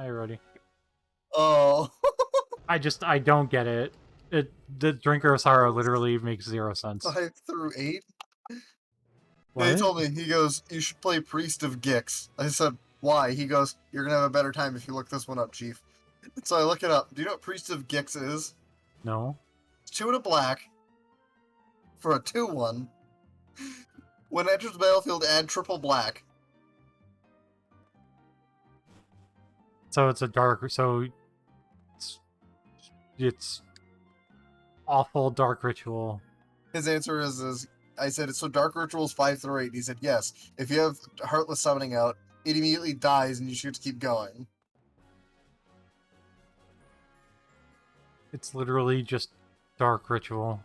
everybody. Oh. I don't get it. The Drinker of Sorrow literally makes 0 sense. 5 through 8? What? He told me, he goes, you should play Priest of Gix. I said, why? He goes, you're gonna have a better time if you look this one up, Chief. So I look it up. Do you know what Priest of Gix is? No. It's 2 and a black for a 2/1. When it enters the battlefield, add triple black. So it's a dark. So it's awful dark ritual. His answer is I said, so dark rituals 5 through 8. And he said, yes. If you have Heartless Summoning out, it immediately dies and you should keep going. It's literally just dark ritual.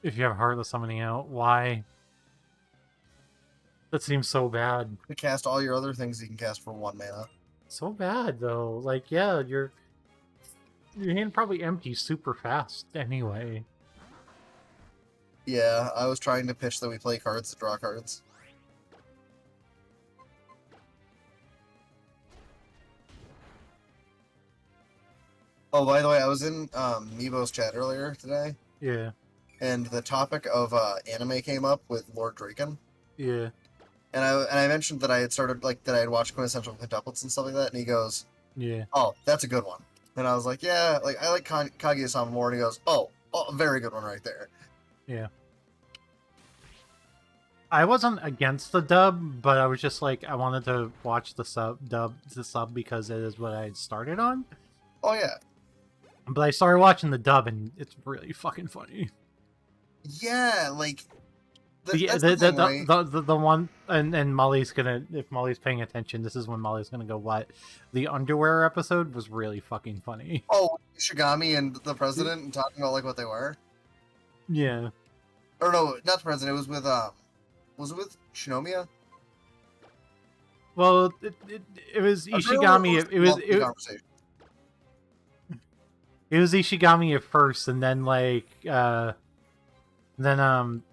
If you have Heartless Summoning out, why? That seems so bad. To cast all your other things you can cast for 1 mana. So bad though. Like, yeah, your hand probably empties super fast anyway. Yeah, I was trying to pitch that we play cards to draw cards. Oh, by the way, I was in Meebo's chat earlier today. Yeah. And the topic of anime came up with Lord Draken. Yeah. And I mentioned that I had started, like, that I had watched Quintessential Quintuplets and stuff like that, and he goes, yeah. Oh, that's a good one. And I was like, yeah, like, I like Kaguya-sama more, and he goes, oh, very good one right there. Yeah. I wasn't against the dub, but I was just like, I wanted to watch the sub because it is what I had started on. Oh, yeah. But I started watching the dub, and it's really fucking funny. Yeah, like... The one, and Molly's gonna, if Molly's paying attention, this is when Molly's gonna go, what? The underwear episode was really fucking funny. Oh, Shigami and the president and talking about, like, what they were? Yeah. Or no, not the president, it was with Shinomiya? Well, it was Ishigami, it was Ishigami at first, and then, like, then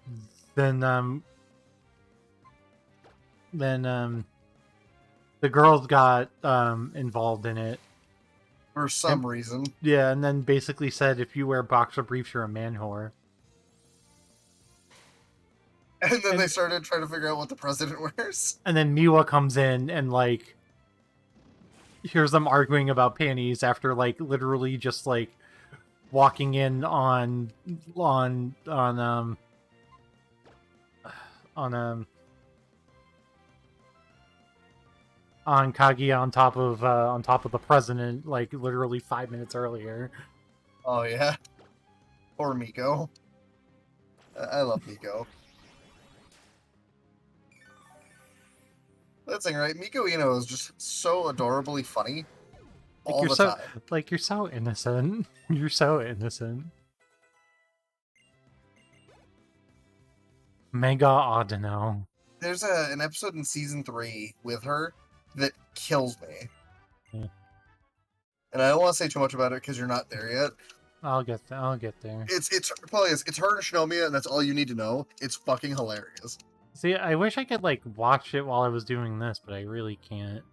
the girls got involved in it for some reason. Yeah, and then basically said, if you wear boxer briefs, you're a man whore. And then they started trying to figure out what the president wears. And then Miwa comes in and, like, hears them arguing about panties after, like, literally just, like, walking in on Kaguya on top of the president, like, literally 5 minutes earlier. Oh yeah. Or Miko. I love Miko. That's the thing, right? Miko Ino is just so adorably funny. All the time. Like, you're so innocent. You're so innocent. Mega Audino. There's an episode in season 3 with her that kills me. Yeah. And I don't want to say too much about it because you're not there yet. I'll get there. It's her and Shinomiya, and that's all you need to know. It's fucking hilarious. See, I wish I could, like, watch it while I was doing this, but I really can't.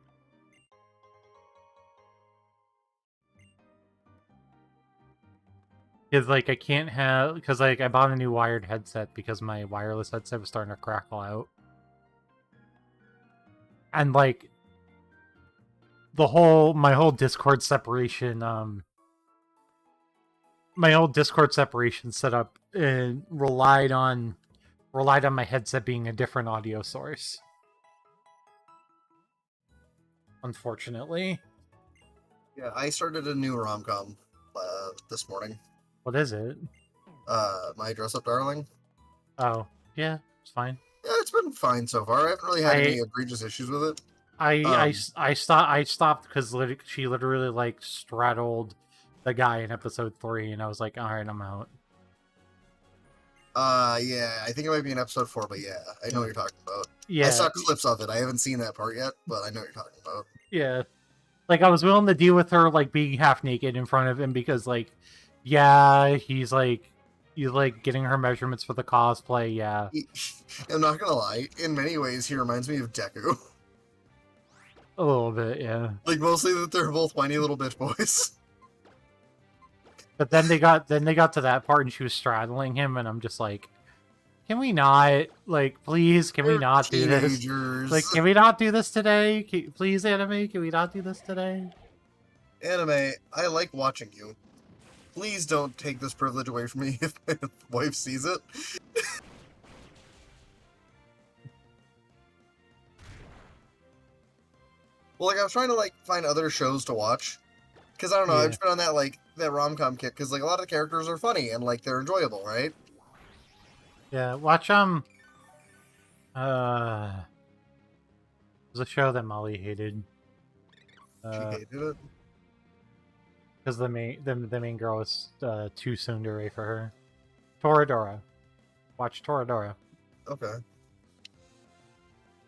Because, like, I can't have... Because, like, I bought a new wired headset because my wireless headset was starting to crackle out. And, like, my whole Discord separation, my old Discord separation setup relied on my headset being a different audio source. Unfortunately. Yeah, I started a new rom-com this morning. What is it? My Dress Up Darling. Oh, yeah, it's fine. Yeah, it's been fine so far. I haven't really had any egregious issues with it. I stopped because she literally, like, straddled the guy in episode 3, and I was like, alright, I'm out. Yeah, I think it might be in episode 4, but yeah, I know what you're talking about. Yeah. I saw clips of it. I haven't seen that part yet, but I know what you're talking about. Yeah. Like, I was willing to deal with her, like, being half naked in front of him because, like, yeah, he's getting her measurements for the cosplay, yeah. I'm not gonna lie, in many ways, he reminds me of Deku. A little bit, yeah. Like, mostly that they're both whiny little bitch boys. But then they got to that part and she was straddling him, and I'm just like, can we not? Like, please, can we They're not do this? teenagers. Like, can we not do this today? Please, anime, can we not do this today? Anime, I like watching you. Please don't take this privilege away from me if my wife sees it. Well, like, I was trying to, like, find other shows to watch. Because, I don't know, I've just been on that, like, that rom-com kick. Because, like, a lot of the characters are funny and, like, they're enjoyable, right? Yeah, watch, there's a show that Molly hated. She hated it. Because the main girl is too tsundere for her. Toradora. Watch Toradora. Okay.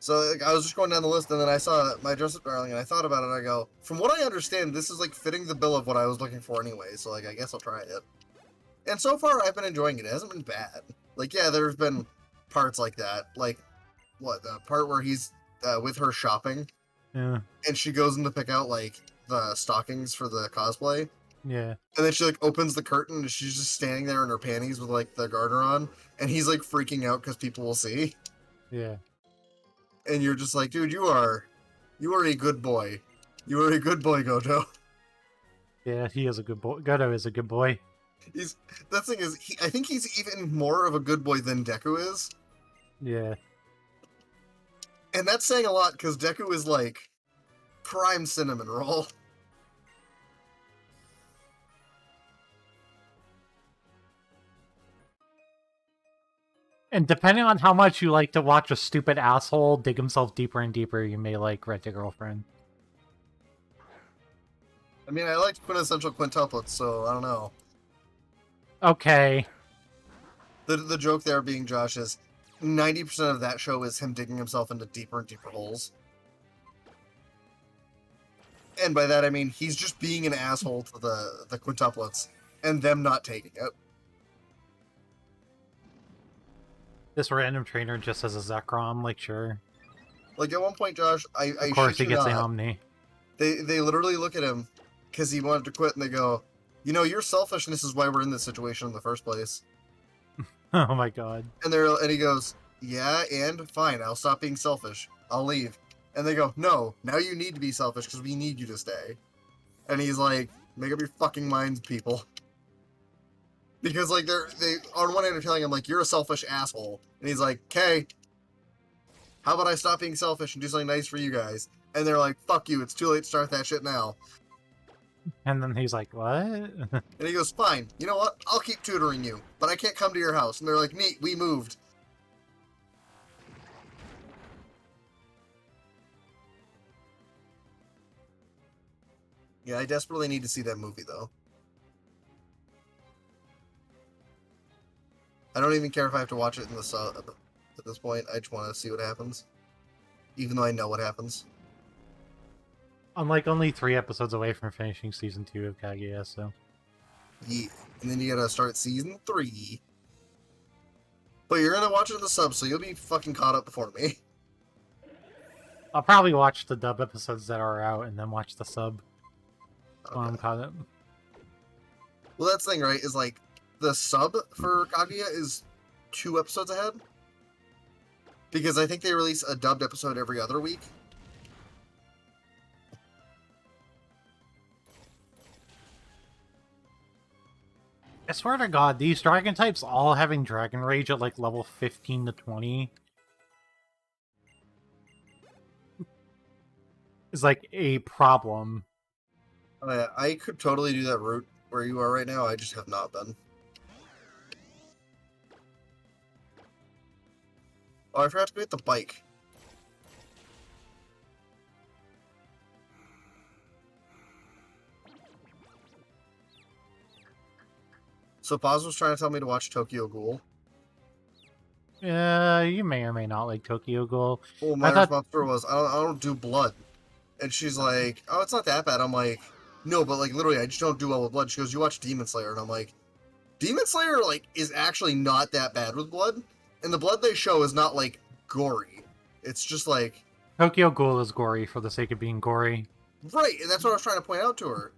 So like, I was just going down the list, and then I saw My Dress Up Darling, and I thought about it, and I go, from what I understand, this is, like, fitting the bill of what I was looking for anyway, so, like, I guess I'll try it. And so far, I've been enjoying it. It hasn't been bad. Like, yeah, there's been parts like that. Like, what, the part where he's with her shopping, Yeah. and she goes in to pick out, like, the stockings for the cosplay. Yeah. And then she, like, opens the curtain, and she's just standing there in her panties with, like, the garter on, and he's, like, freaking out because people will see. Yeah. And you're just like, dude, you are a good boy. You are a good boy, Goto. Yeah, he is a good boy. Goto is a good boy. That thing is, I think he's even more of a good boy than Deku is. Yeah. And that's saying a lot, because Deku is, like, prime cinnamon roll. And depending on how much you like to watch a stupid asshole dig himself deeper and deeper, you may like Rent a Girlfriend. I mean, I liked quintessential quintuplets, so I don't know. Okay. The joke there being, Josh, is 90% of that show is him digging himself into deeper and deeper holes. And by that, I mean, he's just being an asshole to the quintuplets, and them not taking it. This random trainer just has a Zekrom, like, sure. Like, at one point, Josh, Of course he gets the Omni. They literally look at him, because he wanted to quit, and they go, you know, your selfishness is why we're in this situation in the first place. Oh my god. And he goes, yeah, and fine, I'll stop being selfish. I'll leave. And they go, no, now you need to be selfish, because we need you to stay. And he's like, make up your fucking minds, people. Because, like, they on one hand are telling him, like, you're a selfish asshole. And he's like, okay, how about I stop being selfish and do something nice for you guys? And they're like, fuck you, it's too late to start that shit now. And then he's like, what? And he goes, fine, you know what? I'll keep tutoring you, but I can't come to your house. And they're like, neat, we moved. Yeah, I desperately need to see that movie, though. I don't even care if I have to watch it in the sub at this point. I just want to see what happens. Even though I know what happens. I'm like only 3 episodes away from finishing season 2 of Kaguya, so. Yeah. And then you gotta start season 3. But you're gonna watch it in the sub, so you'll be fucking caught up before me. I'll probably watch the dub episodes that are out and then watch the sub when I'm caught up. Well, that's the thing, right? Is like, the sub for Kaguya is 2 episodes ahead. Because I think they release a dubbed episode every other week. I swear to god, these dragon types all having Dragon Rage at like level 15 to 20 is like a problem. I could totally do that route where you are right now, I just have not been. Oh, I forgot to get the bike. So Paz was trying to tell me to watch Tokyo Ghoul. You may or may not like Tokyo Ghoul. Well, my response to her was, I don't do blood. And she's like, oh, it's not that bad. I'm like, no, but like literally, I just don't do well with blood. She goes, you watch Demon Slayer. And I'm like, Demon Slayer like is actually not that bad with blood. And the blood they show is not like gory. It's just like Tokyo Ghoul is gory for the sake of being gory. Right, and that's what I was trying to point out to her.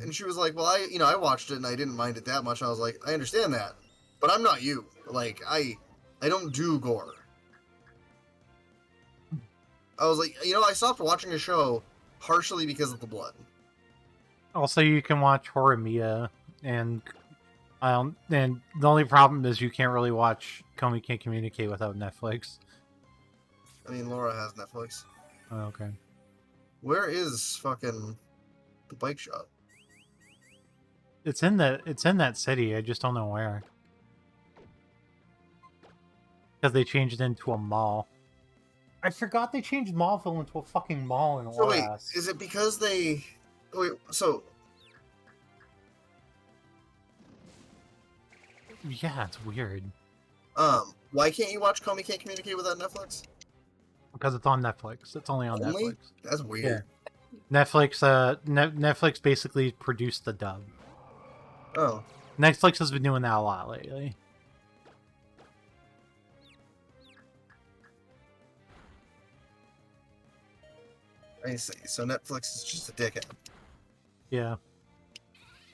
And she was like, well, I watched it and I didn't mind it that much. And I was like, I understand that, but I'm not you. Like, I don't do gore. I was like, I stopped watching a show partially because of the blood. Also, you can watch Horimiya, and the only problem is you can't really watch Komi Can't Communicate without Netflix. I mean, Laura has Netflix. Oh, okay. Where is fucking the bike shop? It's in that city. I just don't know where. Because they changed it into a mall. I forgot they changed Mallville into a fucking mall in So wait, Oras. is it because they... Wait, so... Yeah, it's weird. Why can't you watch Comey Can't Communicate without Netflix? Because it's on Netflix. It's only on Only? Netflix. That's weird. Yeah. Netflix, Netflix basically produced the dub. Oh. Netflix has been doing that a lot lately. I see. So Netflix is just a dickhead. Yeah.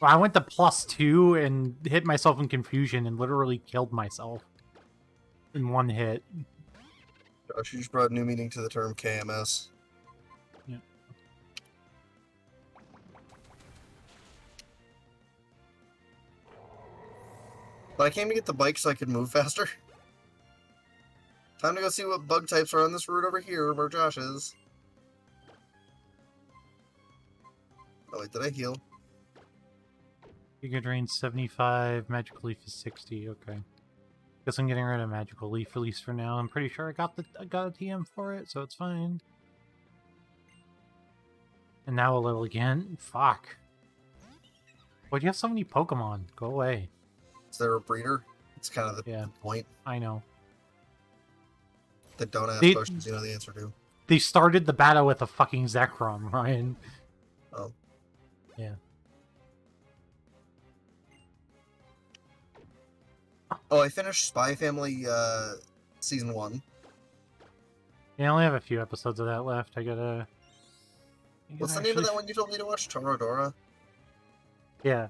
Well, I went to +2 and hit myself in confusion and literally killed myself in one hit. Josh, you just brought a new meaning to the term KMS. Yeah. But I came to get the bike so I could move faster. Time to go see what bug types are on this route over here where Josh is. Oh wait, did I heal? Giga Drain 75, Magical Leaf is 60, okay. Guess I'm getting rid of Magical Leaf, at least for now. I'm pretty sure I got a TM for it, so it's fine. And now a little again. Fuck. Why do you have so many Pokemon? Go away. Is there a breeder? It's kind of the point. I know. That don't ask questions you know the answer to. They started the battle with a fucking Zekrom, Ryan. Oh. Yeah. Oh, I finished Spy Family season 1. Yeah, I only have a few episodes of that left. I gotta What's the name of that one you told me to watch? Toradora? Yeah.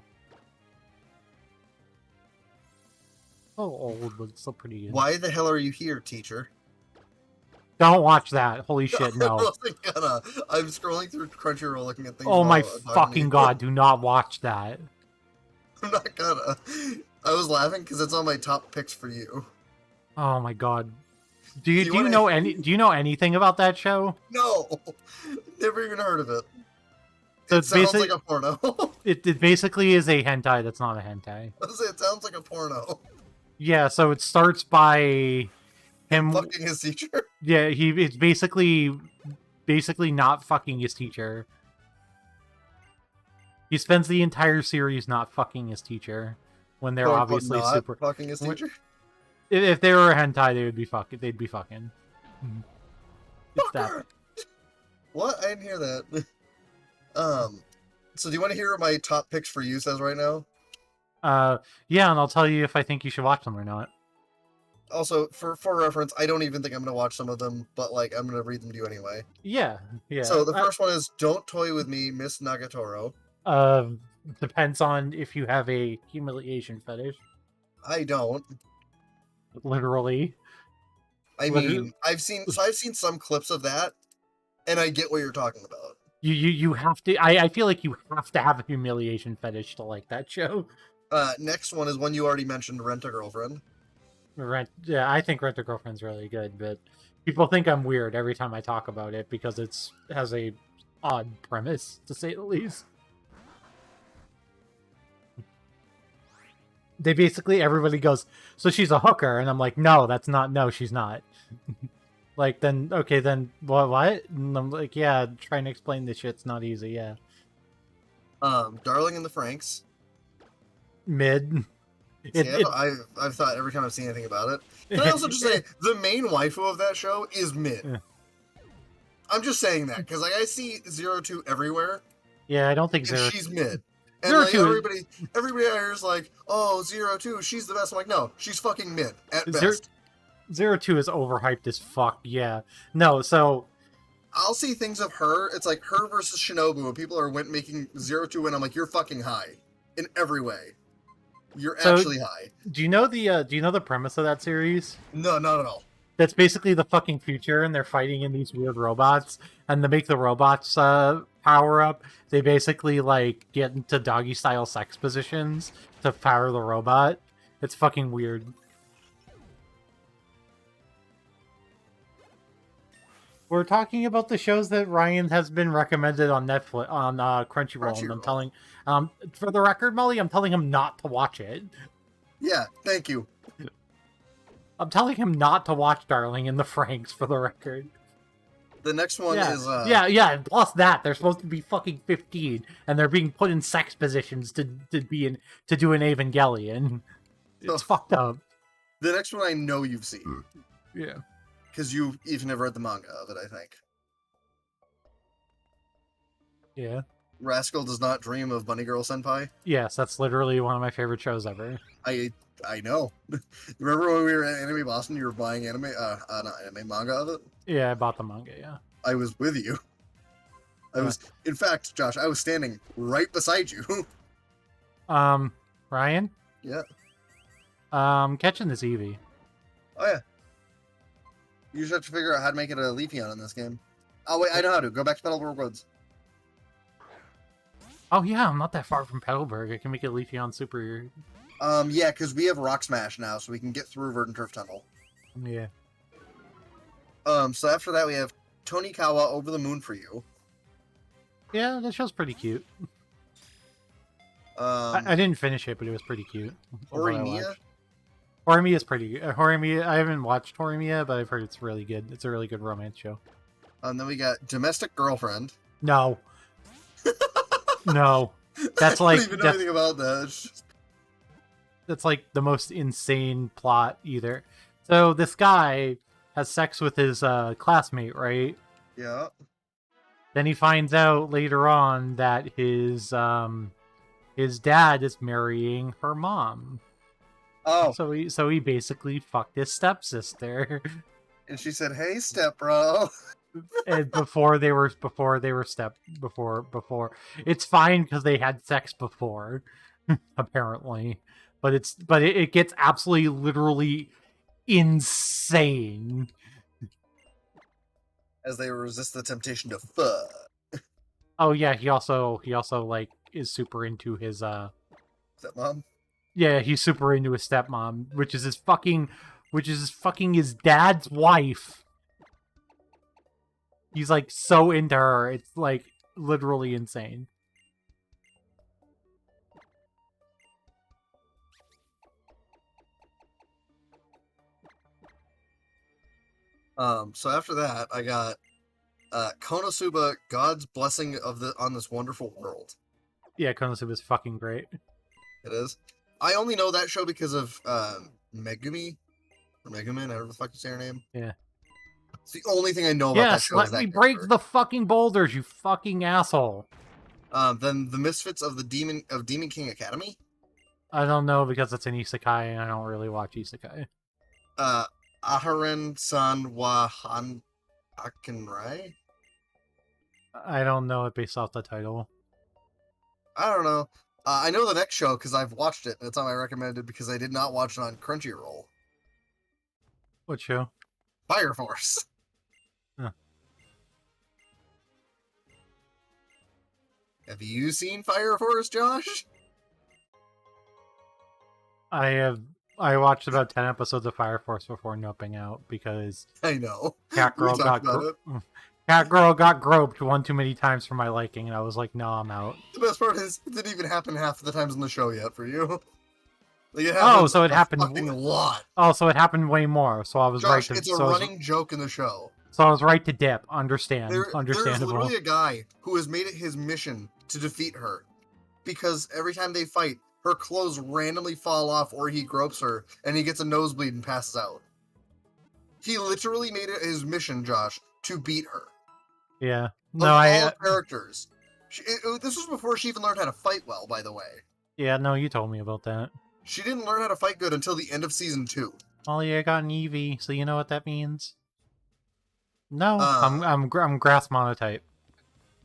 Oh, old, but it's still pretty good. Why the hell are you here, teacher? Don't watch that. Holy shit, no. I wasn't gonna. I'm scrolling through Crunchyroll looking at things. Oh my fucking god, do not watch that. I'm not gonna. I was laughing because it's on my top picks for you. Oh my god. Do you know anything about that show? No. Never even heard of it. So it sounds like a porno. it basically is a hentai that's not a hentai. It sounds like a porno. Yeah, so it starts by him fucking his teacher. Yeah, it's basically not fucking his teacher. He spends the entire series not fucking his teacher when they're obviously not super fucking his teacher. If they were a hentai, they would be fucking. They'd be fucking. It's that. What? I didn't hear that. So do you want to hear what my top picks for you says right now? Yeah, and I'll tell you if I think you should watch them or not. Also, for reference, I don't even think I'm going to watch some of them, but, like, I'm going to read them to you anyway. Yeah. So the first one is Don't Toy With Me, Miss Nagatoro. Depends on if you have a humiliation fetish. I don't. Literally. I mean, I've seen some clips of that, and I get what you're talking about. You have to. I feel like you have to have a humiliation fetish to like that show. Next one is one you already mentioned, Rent a Girlfriend. Yeah, I think Rent a Girlfriend's really good, but people think I'm weird every time I talk about it because it has a odd premise, to say the least. They basically, everybody goes, so she's a hooker, and I'm like, no, she's not. Like, then, okay, then, what? And I'm like, yeah, trying to explain this shit's not easy, yeah. Darling in the Franxx. Mid. I've thought every time I've seen anything about it. Can I also just say, the main waifu of that show is Mid. Yeah. I'm just saying that, because, like, I see 02 everywhere. Yeah, I don't think and she's Mid. And, like, everybody out here is like, oh, 02, she's the best. I'm like, no, she's fucking Mid, at best. 02 is overhyped as fuck, yeah. No, so I'll see things of her. It's like her versus Shinobu, and people are making 0-2 win. I'm like, you're fucking high in every way. You're So, actually high. Do you know the premise of that series? No, not at all. That's basically the fucking future, and they're fighting in these weird robots, and to make the robots power up, they basically like get into doggy style sex positions to power the robot. It's fucking weird. We're talking about the shows that Ryan has been recommended on Netflix, on Crunchyroll, and I'm telling, for the record, Molly, I'm telling him not to watch it. Yeah, thank you. I'm telling him not to watch Darling in the Franxx, for the record. The next one is... Yeah, plus that, they're supposed to be fucking 15, and they're being put in sex positions to do an Evangelion. It's fucked up. The next one I know you've seen. Yeah. Because you even have read the manga of it, I think. Yeah. Rascal Does Not Dream of Bunny Girl Senpai? Yes, that's literally one of my favorite shows ever. I know. Remember when we were at Anime Boston, you were buying anime, not anime, manga of it? Yeah, I bought the manga, yeah. I was with you. In fact, Josh, I was standing right beside you. Ryan? Yeah. Catching this Eevee. Oh, yeah. You just have to figure out how to make it a Leafeon in this game. Oh, wait, I know how to. Go back to Petalburg Woods. Oh, yeah, I'm not that far from Petalburg. I can make it Leafeon Super. Yeah, because we have Rock Smash now, so we can get through Verdant Turf Tunnel. Yeah. So after that, we have Tonikawa Over the Moon for You. Yeah, that show's pretty cute. I didn't finish it, but it was pretty cute. Horimiya? Horimiya is pretty good. Horimiya, I haven't watched Horimiya, but I've heard it's really good. It's a really good romance show. And then we got Domestic Girlfriend. No. No. That's like... I don't even know anything about that. That's like the most insane plot either. So this guy has sex with his classmate, right? Yeah. Then he finds out later on that his dad is marrying her mom. Oh. So he basically fucked his stepsister. And she said, "Hey, step bro." And before it's fine because they had sex before, apparently. But it gets absolutely literally insane as they resist the temptation to fuck. Oh yeah, he also like is super into his stepmom. Yeah, he's super into his stepmom, which is his fucking his dad's wife. He's like so into her, it's like literally insane. So after that, I got Konosuba, God's Blessing on this Wonderful World. Yeah, Konosuba is fucking great. It is. I only know that show because of Megumi, or Megumin, however the fuck you say her name. Yeah. It's the only thing I know about that show. Yes, let me break the fucking boulders, you fucking asshole. Then the Misfits of Demon King Academy. I don't know because it's an isekai and I don't really watch isekai. Aharen-san wa Akenrai? I don't know it based off the title. I don't know. I know the next show because I've watched it, and it's on my recommended because I did not watch it on Crunchyroll. What show? Fire Force. Huh. Have you seen Fire Force, Josh? I have. I watched about 10 episodes of Fire Force before noping out because I know. Catgirl got groped one too many times for my liking, and I was like, "No, I'm out." The best part is it didn't even happen half of the times in the show yet for you. Like so it happened a lot. Oh, so it happened way more. So I was Josh, right. It's a running joke in the show. So I was right to dip. Understandable. There's literally a guy who has made it his mission to defeat her, because every time they fight, her clothes randomly fall off or he gropes her and he gets a nosebleed and passes out. He literally made it his mission, Josh, to beat her. Yeah. No, all characters. This was before she even learned how to fight well, by the way. Yeah, no, you told me about that. She didn't learn how to fight good until the end of season 2. Molly, I got an Eevee, so you know what that means? No, Uh, I'm grass monotype.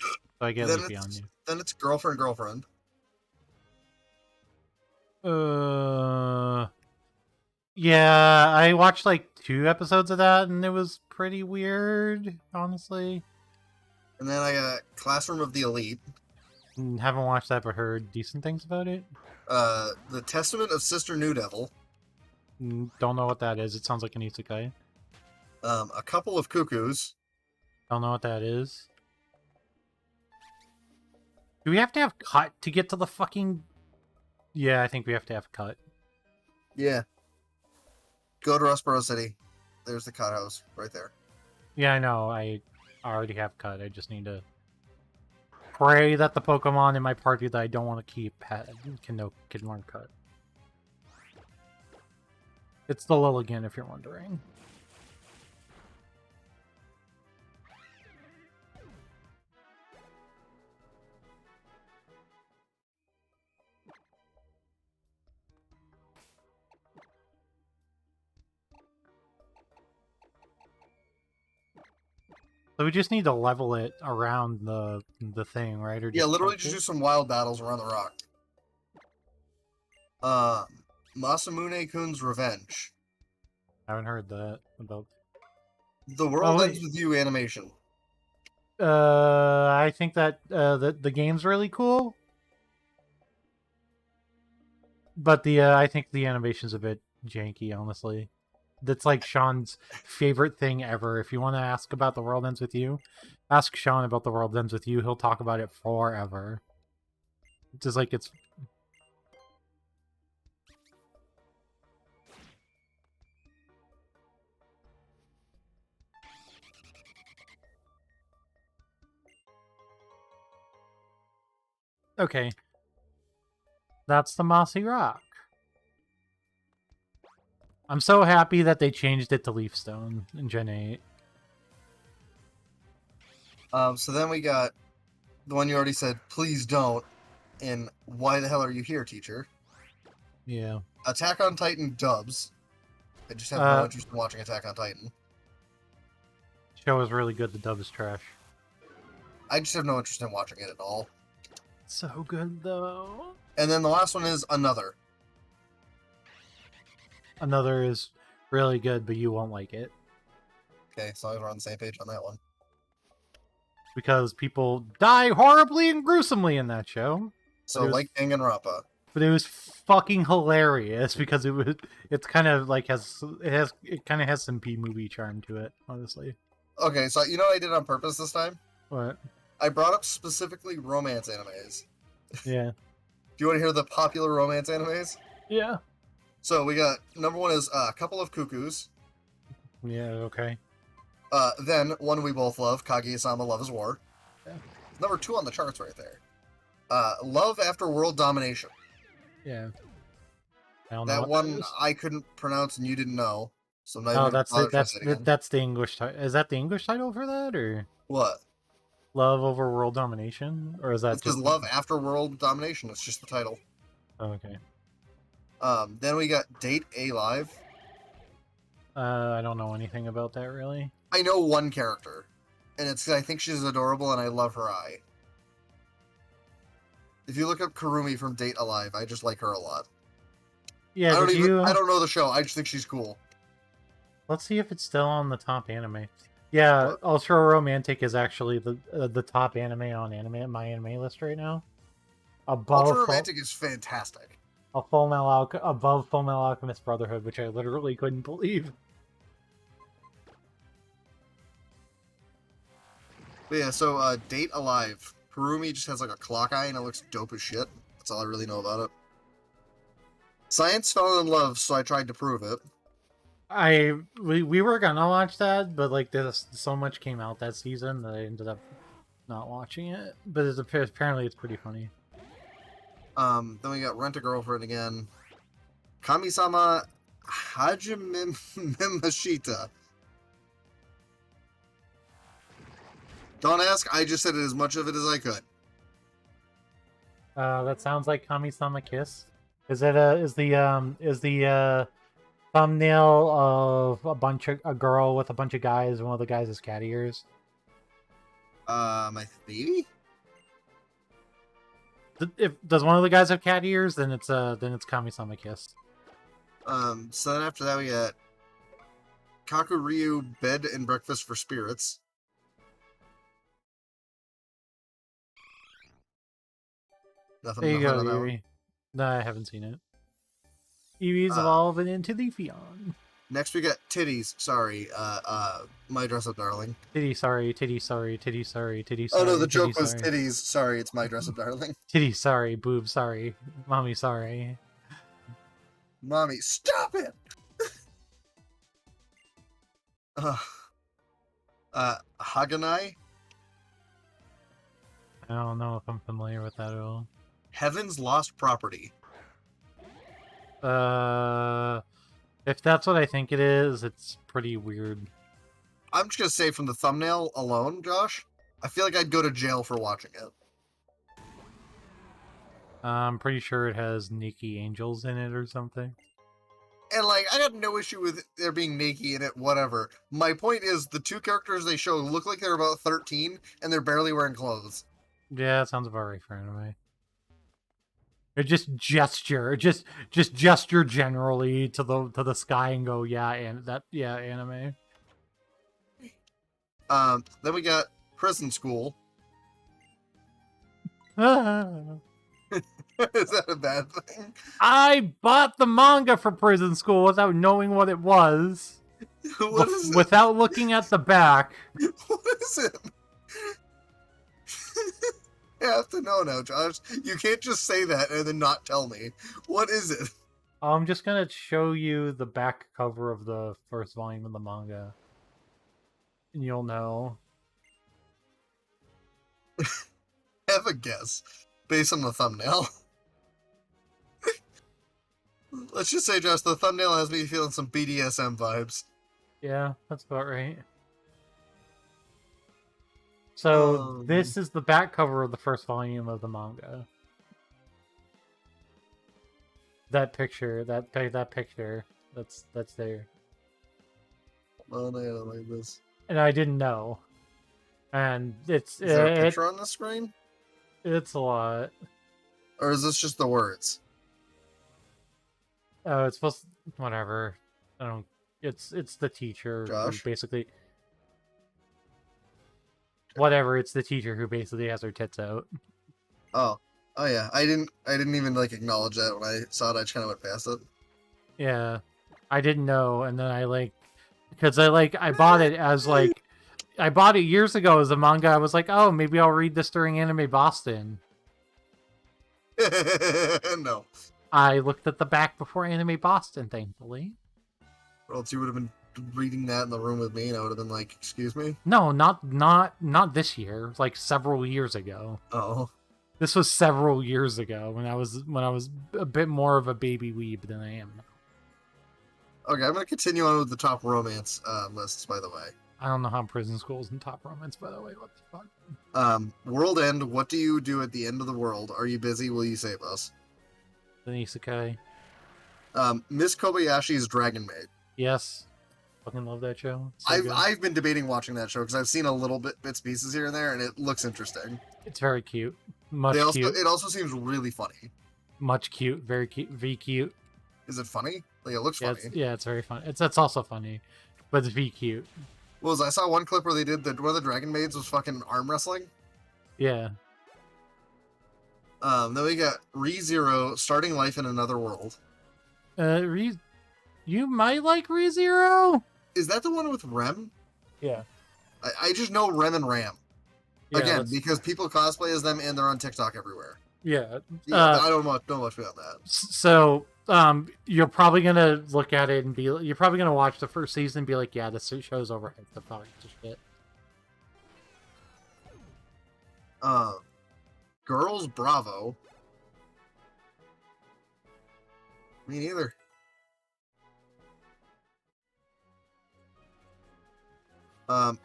So I get then Leafy on it's you. then it's girlfriend. Yeah, I watched like 2 episodes of that, and it was pretty weird, honestly. And then I got Classroom of the Elite. Haven't watched that, but heard decent things about it. The Testament of Sister New Devil. Don't know what that is. It sounds like an isekai. A Couple of Cuckoos. Don't know what that is. Do we have to have cut to get to the fucking... Yeah, I think we have to have cut. Yeah. Go to Rustboro City. There's the cut house right there. Yeah, I know. I already have cut. I just need to pray that the Pokemon in my party that I don't want to keep can learn cut. It's the Lilligant, if you're wondering. So we just need to level it around the thing, right? Or Yeah, just literally touch just it? do some wild battles around the rock. Masamune-kun's Revenge. I haven't heard that about. The World Oh, Ends With You animation. I think that the game's really cool, but I think the animation's a bit janky, honestly. That's like Sean's favorite thing ever. If you want to ask about The World Ends With You, ask Sean about The World Ends With You. He'll talk about it forever. Just like it's... Okay. That's the Mossy Rock. I'm so happy that they changed it to Leafstone in Gen 8. So then we got the one you already said, please don't, and why the hell are you here, teacher? Yeah. Attack on Titan dubs. I just have no interest in watching Attack on Titan. Show is really good. The dub is trash. I just have no interest in watching it at all. So good, though. And then the last one is Another. Another is really good, but you won't like it. Okay, as long as we're on the same page on that one. Because people die horribly and gruesomely in that show. So, like Danganronpa. But it was fucking hilarious because it's kind of like it kind of has some B-movie charm to it, honestly. Okay, so you know what I did on purpose this time? What? I brought up specifically romance animes. Yeah. Do you want to hear the popular romance animes? Yeah. So we got number 1 is A Couple of Cuckoos. Yeah, okay. Then one we both love, Kaguya-sama Love is War. Yeah. Number 2 on the charts right there. Love After World Domination. Yeah. I don't know That what one is. I couldn't pronounce and you didn't know. So now Oh, that's the English title. Is that the English title for that, or what? Love Over World Domination, or is that It's just Love After World Domination. It's just the title. Oh, okay. Then we got Date A Live. I don't know anything about that really. I know one character, and it's I think she's adorable and I love her eye. If you look up Kurumi from Date Alive, I just like her a lot. Yeah, I don't know the show. I just think she's cool. Let's see if it's still on the top anime. Yeah, What? Ultra Romantic is actually the top anime on my anime list right now. Ultra Romantic is fantastic. Above Full Metal Alchemist Brotherhood, which I literally couldn't believe. But yeah, so Date Alive. Kurumi just has like a clock eye and it looks dope as shit. That's all I really know about it. Science fell in love, so I tried to prove it. We were gonna watch that, but like so much came out that season that I ended up not watching it. But apparently it's pretty funny. Then we got Rent a Girlfriend again. Kami-sama Hajimemashita. Don't ask, I just said it as much of it as I could. That sounds like Kami-sama Kiss. Is the Thumbnail of a girl with a bunch of guys, and one of the guys is cat ears. Maybe? If does one of the guys have cat ears, then it's Kami-sama Kiss. So then after that we got Kakuryu Bed and Breakfast for Spirits. Nothing There you nothing go, on that one. Yuri. No, I haven't seen it. Yuri's evolving into the Fion. Next we got Titties. Sorry, My Dress Up Darling. Titty sorry, titty sorry, titty sorry, titty Oh sorry. no, the joke titty was sorry. Titties. Sorry, it's My Dress Up Darling. Titty sorry, boob sorry, mommy sorry. Mommy, stop it! Haganai? I don't know if I'm familiar with that at all. Heaven's Lost Property. If that's what I think it is, it's pretty weird. I'm just gonna say from the thumbnail alone, Josh, I feel like I'd go to jail for watching it. I'm pretty sure it has Nikki Angels in it or something. And like, I got no issue with there being Nikki in it, whatever. My point is, the two characters they show look like they're about 13, and they're barely wearing clothes. Yeah, that sounds about right for anime. Or just gesture generally to the sky and go, yeah, and that, yeah, anime. Then we got Prison School. Is that a bad thing? I bought the manga for Prison School without knowing what it was. What is it? Without looking at the back. What is it? I have to know now, Josh. You can't just say that and then not tell me. What is it? I'm just gonna show you the back cover of the first volume of the manga. And you'll know. Have a guess based on the thumbnail. Let's just say, Josh, the thumbnail has me feeling some BDSM vibes. Yeah, that's about right. So this is the back cover of the first volume of the manga. That picture, that picture, that's there. Oh, no, I don't like this. And I didn't know. And it's Is there a picture on the screen? It's a lot. Or is this just the words? Oh, it's supposed to, whatever. I don't. It's the teacher Josh? who basically. Whatever. It's the teacher who basically has her tits out. Oh yeah. I didn't even like acknowledge that when I saw it. I just kind of went past it. Yeah, I didn't know, and then I bought it as like. I bought it years ago as a manga. I was like, oh, maybe I'll read this during Anime Boston. No. I looked at the back before Anime Boston, thankfully. Or else you would have been reading that in the room with me, and I would have been like, "Excuse me." No, not this year. Like several years ago. Oh. This was several years ago when I was a bit more of a baby weeb than I am now. Okay, I'm gonna continue on with the top romance lists. By the way. I don't know how Prison School's in top romance, by the way. What the fuck? World End. What do you do at the end of the world? Are you busy? Will you save us? The Isekai. Miss Kobayashi's Dragon Maid. Yes. Fucking love that show. I've been debating watching that show because I've seen a little bits pieces here and there, and it looks interesting. It's very cute. Cute. It also seems really funny. Much cute. Very cute. Very cute. Is it funny? Like, it looks funny. It's very fun. It's also funny, but it's very cute. I saw one clip where they did one of the Dragon Maids was fucking arm wrestling. Yeah. Then we got ReZero, Starting Life in Another World. You might like ReZero? Is that the one with Rem? Yeah. I just know Rem and Ram. Yeah, Again, because people cosplay as them and they're on TikTok everywhere. Yeah. I don't much beyond that. So, you're probably gonna look at it and you're probably gonna watch the first season and be like, yeah, this show's overhyped. The fuck shit. Girls Bravo. Me neither. The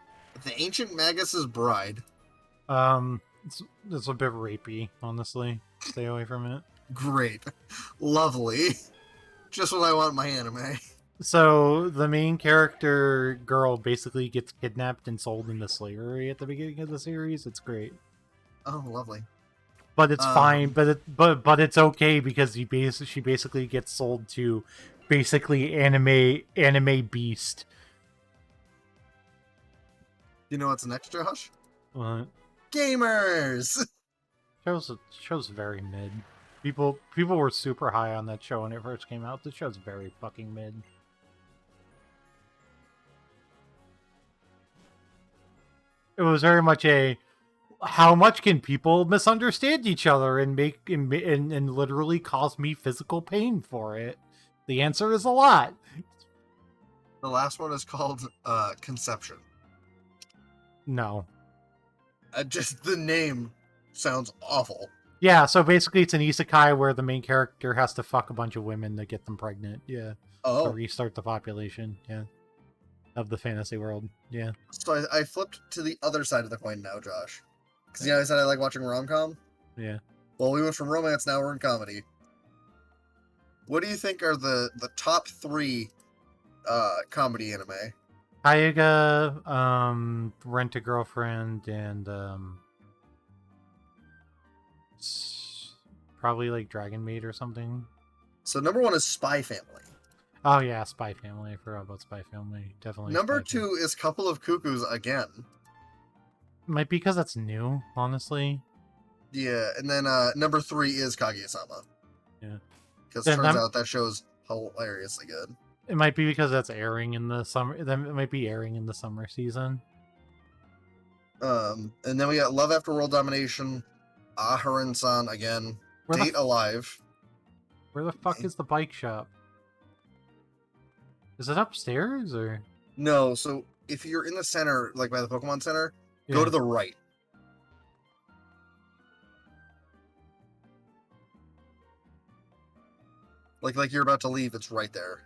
Ancient Magus's Bride. It's a bit rapey, honestly. Stay away from it. Great. Lovely. Just what I want in my anime. So the main character girl basically gets kidnapped and sold into slavery at the beginning of the series. It's great, Oh, lovely. but it's fine. Um, But it's okay because she basically gets sold to basically anime beast. you know what's next, Josh? Uh, Gamers. show's very mid. People were super high on that show when it first came out. The show's very fucking mid. It was very much a how much can people misunderstand each other and make and literally cause me physical pain for it? The answer is a lot. The last one is called Conception. No. Just the name sounds awful. Yeah, so basically it's an isekai where the main character has to fuck a bunch of women to get them pregnant. Yeah. To Oh, restart the population. Yeah. Of the fantasy world. Yeah. so I flipped to the other side of the coin now, Josh. Because I said I like watching rom-com. Yeah. Well, we went from romance, now we're in comedy. What do you think are the top 3 comedy anime? Kaiga, Rent a Girlfriend, and probably like Dragon Maid or something. So number 1 is Spy Family. Oh yeah, Spy Family. I forgot about Spy Family. Definitely. Number Spy 2 Family. is Couple of Cuckoos again. Might be because that's new, honestly. Yeah, and then number 3 is Kaguya-sama. Yeah. Because Then turns out that show's hilariously good. It might be because that's airing in the summer. That might be airing in the summer season. And then we got Love After World Domination, Aharon-san again, Where Date the Alive. where the fuck is the bike shop? Is it upstairs or? No, so if you're in the center, like by the Pokemon Center, Yeah. go to the right. Like you're about to leave, it's right there.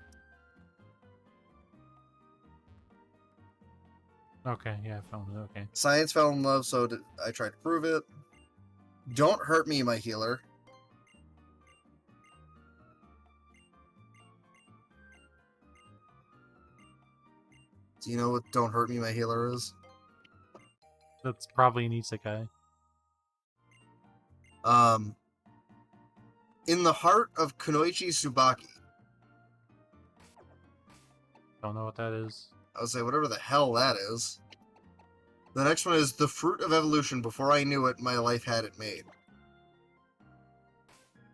Okay, yeah, I found it. Okay. Science fell in love, so I tried to prove it. Don't Hurt Me, My Healer. Do you know what Don't Hurt Me, My Healer is? That's probably an isekai. In the Heart of Kunoichi Tsubaki. Don't know what that is. I would say whatever the hell that is. The next one is The Fruit of Evolution. Before I knew it, my life had it made.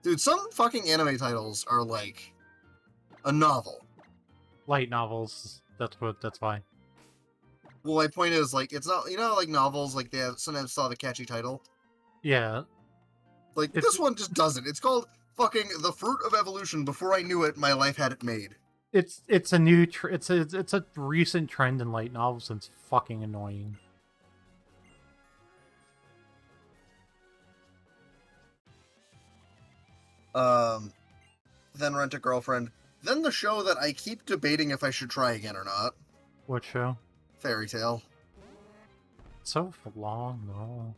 Dude, some fucking anime titles are like a novel. Light novels. That's why. Well, my point is, like, it's not, like novels, like, they sometimes still have a catchy title. Yeah. Like, this one just doesn't. It's called fucking The Fruit of Evolution. Before I knew it, my life had it made. It's a new it's a recent trend in light novels and it's fucking annoying. Then Rent a Girlfriend. Then the show that I keep debating if I should try again or not. What show? Fairy Tale. It's so long though.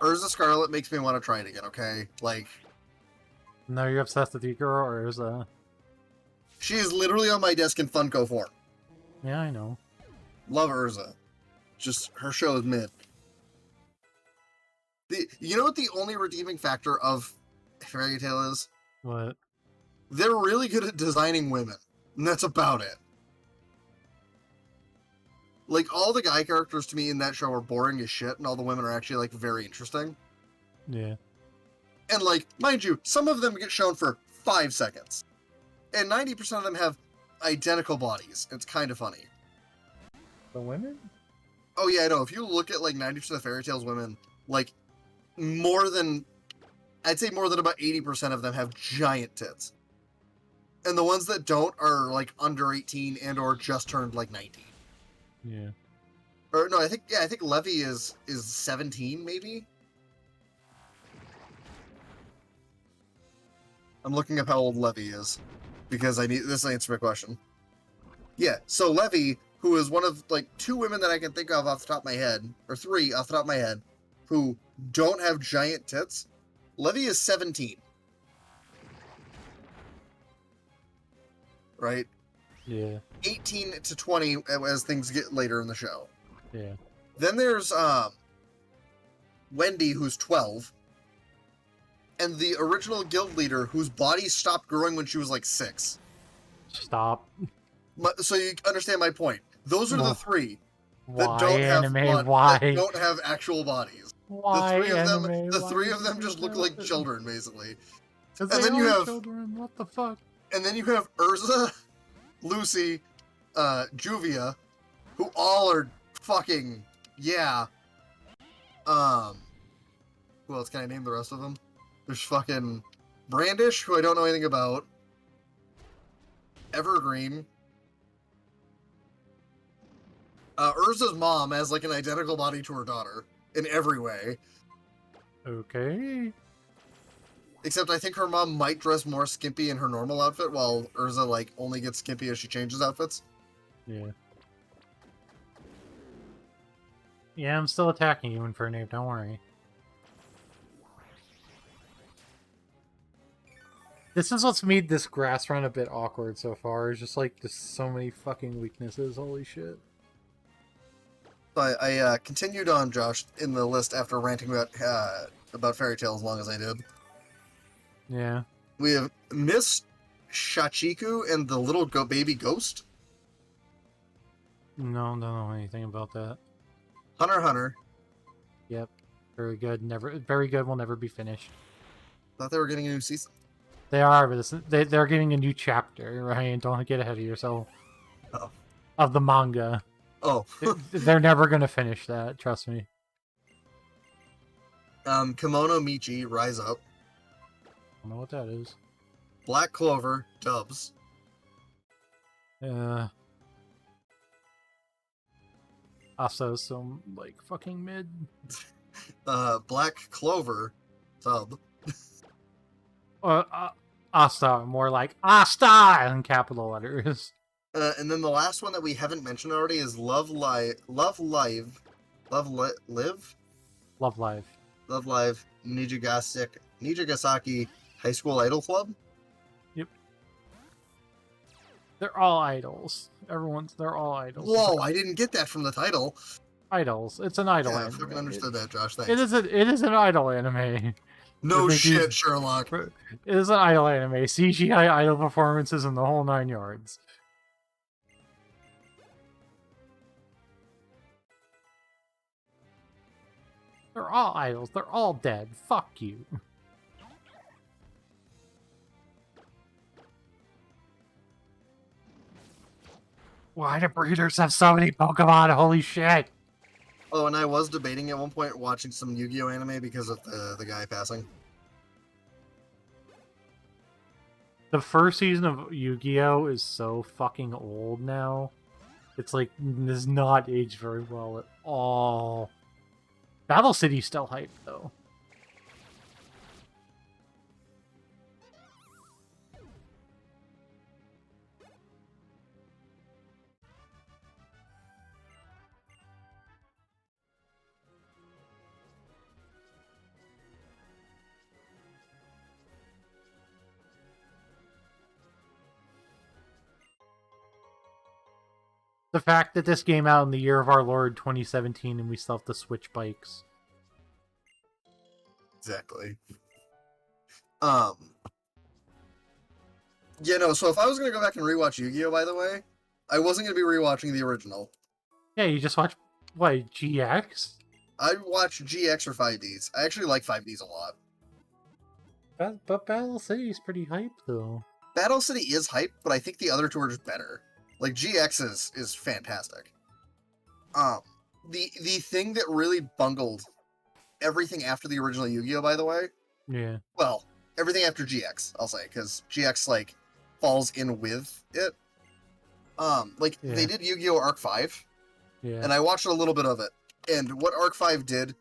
Urza Scarlet makes me want to try it again, okay? Like, No, you're obsessed with Ygoro or is she is literally on my desk in Funko form. Yeah, I know. Love Urza. Just, her show is mid. You know what the only redeeming factor of Fairy Tale is? What? They're really good at designing women. And that's about it. Like, all the guy characters to me in that show are boring as shit, and all the women are actually, like, very interesting. Yeah. And, like, mind you, some of them get shown for 5 seconds. And 90% of them have identical bodies. It's kind of funny. The women? Oh, yeah, I know. If you look at, like, 90% of Fairy Tale's women, like, I'd say more than about 80% of them have giant tits. And the ones that don't are, like, under 18 and or just turned, like, 19. Yeah. Or, no, I think Levy is 17, maybe? I'm looking up how old Levy is. Because this answers my question. Yeah, so Levy, who is one of, like, 2 women that I can think of off the top of my head, or 3 off the top of my head, who don't have giant tits, Levy is 17. right? Yeah. 18 to 20 as things get later in the show. Yeah. Then there's Wendy, who's 12, and the original guild leader, whose body stopped growing when she was like 6. Stop. So you understand my point. Those are the three that Why don't have anime? that Why? don't have actual bodies. Why anime? The Why three is of them it just look like children, basically. Because And they then you are have children. What the fuck? and then you have Urza, Lucy, Juvia, who all are fucking yeah. Who else can I name the rest of them? There's fucking Brandish, who I don't know anything about. Evergreen. Urza's mom has like an identical body to her daughter in every way. Okay. Except I think her mom might dress more skimpy in her normal outfit, while Urza like only gets skimpy as she changes outfits. Yeah. Yeah, I'm still attacking you, Infernape, don't worry. This is what's made this grass run a bit awkward so far. It's just like, there's so many fucking weaknesses, holy shit. So I continued on, Josh, in the list after ranting about Fairy Tail as long as I did. Yeah. We have Miss Shachiku and the little baby ghost. No, don't know anything about that. Hunter x Hunter. Yep. Very good. Very good. Will never be finished. Thought they were getting a new season. They are, but they're getting a new chapter, right? Don't get ahead of yourself. Oh. Of the manga. Oh. They're never gonna finish that. Trust me. Kimono Michi, Rise Up. I don't know what that is. Black Clover, Dubs. Also, some like fucking mid. Black Clover, Sub. Asta, more like Asta in capital letters. And then the last one that we haven't mentioned already is Love Live Nijigasaki High School Idol Club. Yep. They're all idols. They're all idols. Whoa, I didn't get that from the title. Idols. It's an idol anime. I fucking understood that, Josh. Thanks. It is an idol anime. No shit, Sherlock. It is an idol anime. CGI idol performances in the whole 9 yards. They're all idols. They're all dead. Fuck you. Why do breeders have so many Pokemon? Holy shit. Oh, and I was debating at one point watching some Yu-Gi-Oh anime because of the guy passing. The first season of Yu-Gi-Oh is so fucking old now. It's like, does not age very well at all. Battle City's still hyped, though. The fact that this came out in the year of our Lord 2017 and we still have to switch bikes. Exactly. Yeah, no, so if I was going to go back and rewatch Yu-Gi-Oh, by the way, I wasn't going to be rewatching the original. Yeah, you just watch, what, GX? I watch GX or 5Ds. I actually like 5Ds a lot. But Battle City is pretty hype, though. Battle City is hype, but I think the other two are just better. Like, GX is fantastic. The thing that really bungled everything after the original Yu-Gi-Oh, by the way. Yeah. Well, everything after GX, I'll say, because GX, like, falls in with it. They did Yu-Gi-Oh! Arc 5. Yeah. And I watched a little bit of it. And what Arc 5 did,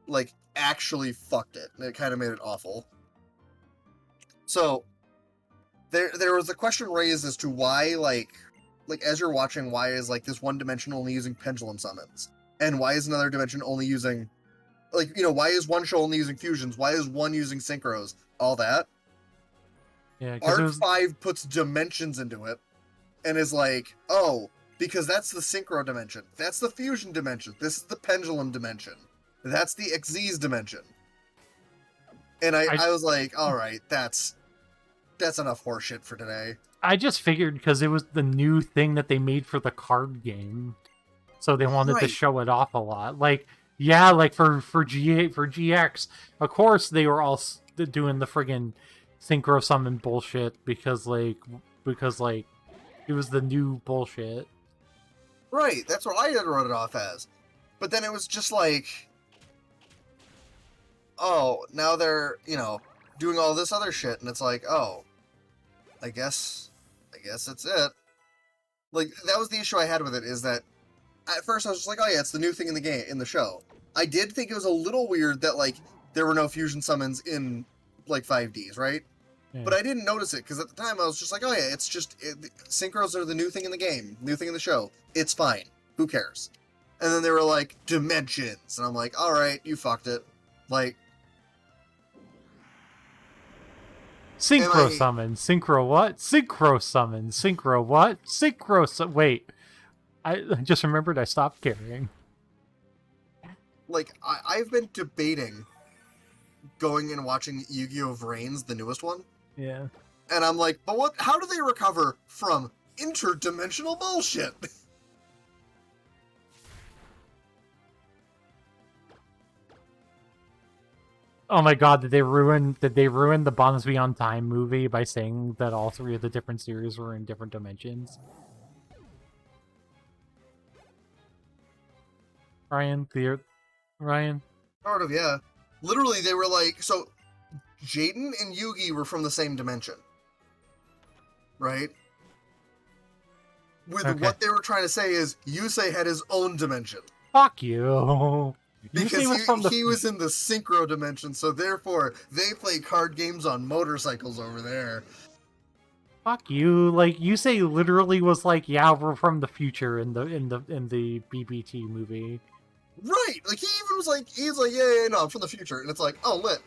like, actually fucked it. And it kind of made it awful. So, there was a question raised as to why, like, as you're watching, why is, like, this one dimension only using pendulum summons? And why is another dimension only using, like, why is one show only using fusions? Why is one using synchros? All that. Yeah, because it Arc was 5 puts dimensions into it and is like, oh, because that's the synchro dimension. That's the fusion dimension. This is the pendulum dimension. That's the XZ's dimension. And I was like, all right, that's enough horseshit for today. I just figured because it was the new thing that they made for the card game, so they wanted to Right. show it off a lot. Like, yeah, like for GX, of course they were all doing the friggin' synchro summon bullshit because it was the new bullshit. Right, that's what I had wrote it off as. But then it was just like, oh, now they're, doing all this other shit, and it's like, oh, I guess that's it. Like, that was the issue I had with it, is that at first I was just like, oh yeah, it's the new thing in the game, in the show. I did think it was a little weird that, like, there were no fusion summons in, like, 5Ds, right? Yeah. But I didn't notice it, because at the time I was just like, oh yeah, it's just, synchros are the new thing in the game, new thing in the show. It's fine. Who cares? And then they were like, dimensions. And I'm like, alright, you fucked it. Like, Synchro summon. Synchro what? Synchro summon. Synchro what? Wait. I just remembered I stopped caring. Like, I've been debating going and watching Yu-Gi-Oh! Vrains, the newest one. Yeah. And I'm like, but what? How do they recover from interdimensional bullshit? Oh my god, did they ruin the Bonds Beyond Time movie by saying that all three of the different series were in different dimensions? Ryan? Sort of, yeah. Literally, they were like, so Jaden and Yugi were from the same dimension. Right? With what they were trying to say is, Yusei had his own dimension. Fuck you. Because he was in the synchro dimension, so therefore they play card games on motorcycles over there. Fuck you! Like Yusei literally was like, "Yeah, we're from the future" in the BBT movie. Right? Like he's like, yeah, no, I'm from the future, and it's like, oh, lit.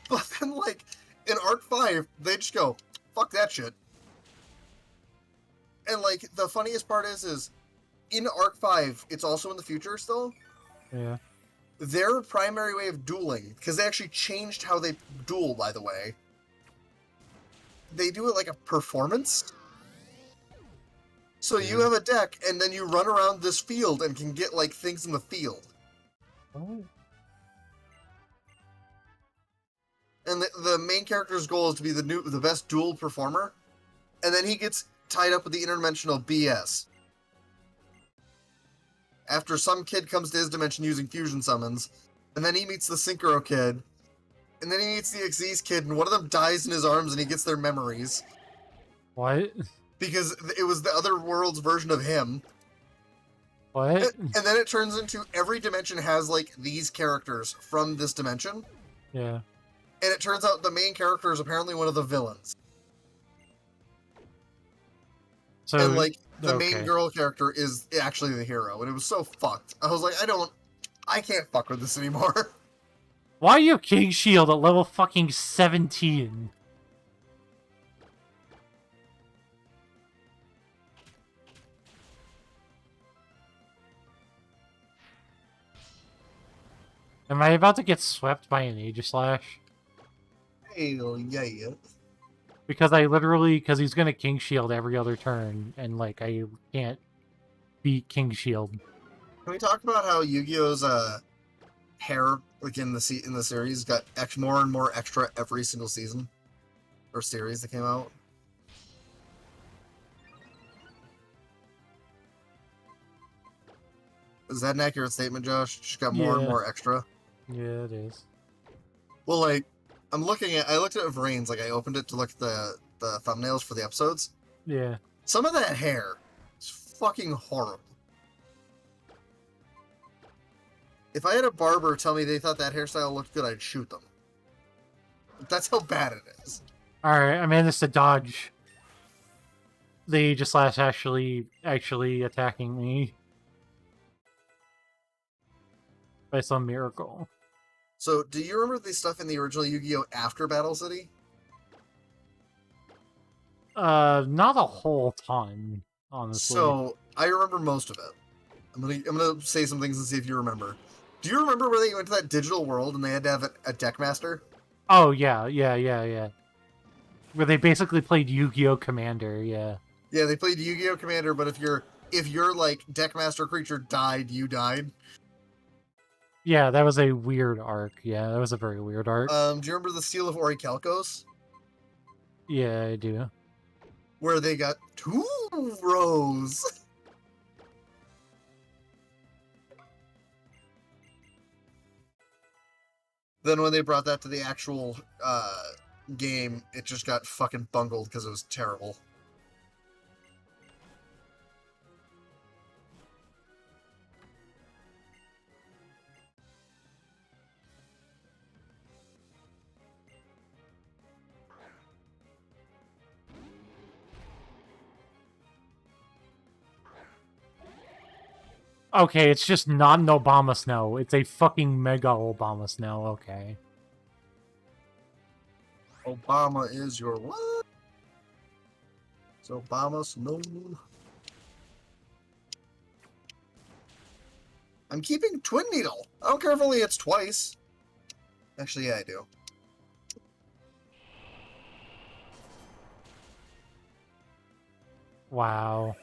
But then, like in Arc 5, they just go, "Fuck that shit." And like the funniest part is in Arc 5, it's also in the future still. Yeah. Their primary way of dueling, because they actually changed how they duel, by the way. They do it like a performance. So you have a deck, and then you run around this field and can get like things in the field. Oh. And the main character's goal is to be the best duel performer, and then he gets tied up with the interdimensional BS. After some kid comes to his dimension using fusion summons, and then he meets the Synchro kid, and then he meets the Xyz kid, and one of them dies in his arms, and he gets their memories. What? Because it was the other world's version of him. What? And then it turns into every dimension has, like, these characters from this dimension. Yeah. And it turns out the main character is apparently one of the villains. So, and, like, the main girl character is actually the hero. And it was so fucked. I was like, I can't fuck with this anymore. Why are you King Shield at level fucking 17? Am I about to get swept by an Aegislash? Hell yeah. Because he's gonna King Shield every other turn, and like I can't beat King Shield. Can we talk about how Yu-Gi-Oh's hair, like in the series, got more and more extra every single season or series that came out? Is that an accurate statement, Josh? Just got more and more extra. Yeah, it is. Well, like, I looked at Vrains, like I opened it to look at the thumbnails for the episodes. Yeah. Some of that hair is fucking horrible. If I had a barber tell me they thought that hairstyle looked good, I'd shoot them. That's how bad it is. Alright, I managed to dodge the Aegislash actually attacking me by some miracle. So, do you remember the stuff in the original Yu-Gi-Oh! After Battle City? Not a whole ton, honestly. So I remember most of it. I'm gonna say some things and see if you remember. Do you remember where they went to that digital world and they had to have a deck master? Oh, yeah. Where they basically played Yu-Gi-Oh! Commander, yeah. Yeah, they played Yu-Gi-Oh! Commander, but if your like deck master creature died, you died. Yeah, that was a weird arc. Yeah, that was a very weird arc. Do you remember the Seal of Orichalcos? Yeah, I do. Where they got 2 rows. Then when they brought that to the actual game, it just got fucking bungled because it was terrible. Okay, it's just not an Obama Snow. It's a fucking mega Obama Snow, okay. Obama is your what? It's Obama Snow. I'm keeping Twin Needle. I don't care if only it's twice. Actually, yeah, I do. Wow.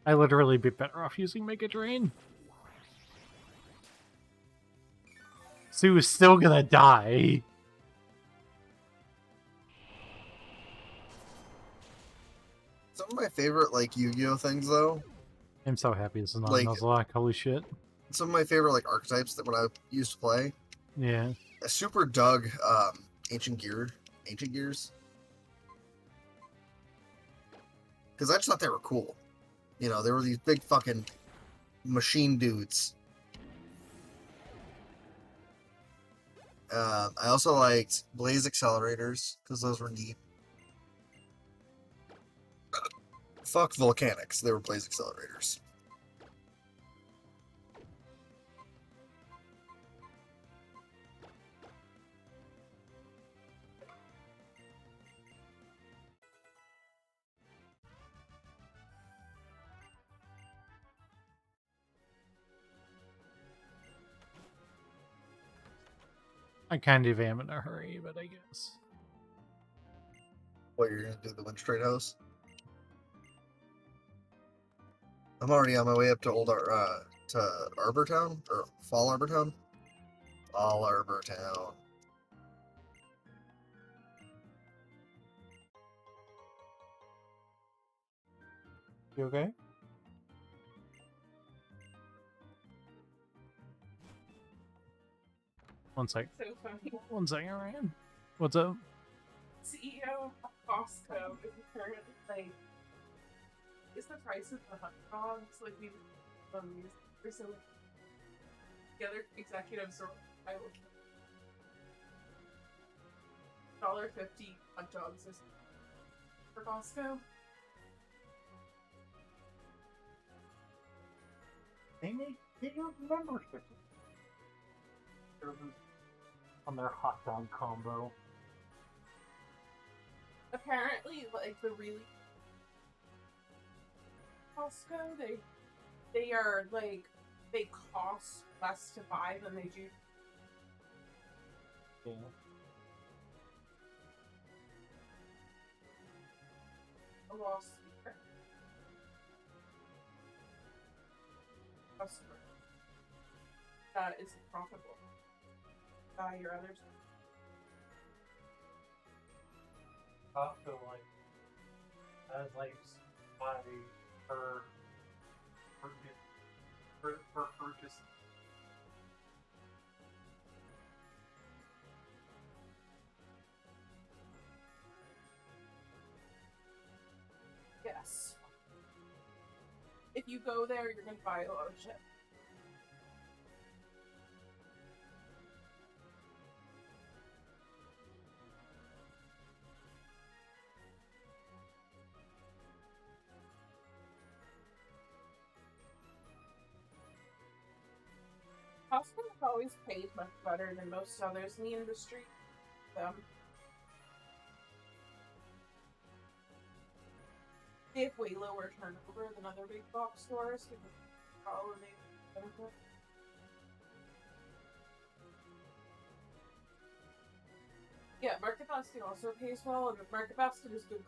I literally be better off using Mega Drain. Sue is still gonna die. Some of my favorite like Yu-Gi-Oh things though. I'm so happy this is not Like- a Nuzlocke, holy shit. Some of my favorite like archetypes that when I used to play. Yeah. I super dug Ancient Gears. Because I just thought they were cool. You know, they were these big fucking machine dudes. I also liked Blaze Accelerators, because those were neat. Fuck Volcanics, they were Blaze Accelerators. I kind of am in a hurry, but I guess. What, you're gonna do the Wind Straight House? I'm already on my way up to to Arbortown, or Fall Arbortown? Fall Arbortown. You okay? One sec. So funny. 1 second, Ryan. What's up? CEO of Costco is currently like, is the price of the hot dogs like we recently? The other executives are I will $1.50 hot dogs is for Costco. They don't remember on their hot dog combo. Apparently, like the really Costco, they are like they cost less to buy than they do. Yeah. A loss customer that is profitable. Buy your others. Costco has by per purchase. Yes. if you go there, you're gonna buy a lot of shit. Costco has always paid much better than most others in the industry. They have way lower turnover than other big box stores because of the holiday benefit. Yeah, Market Basket also pays well, and Market Basket is good.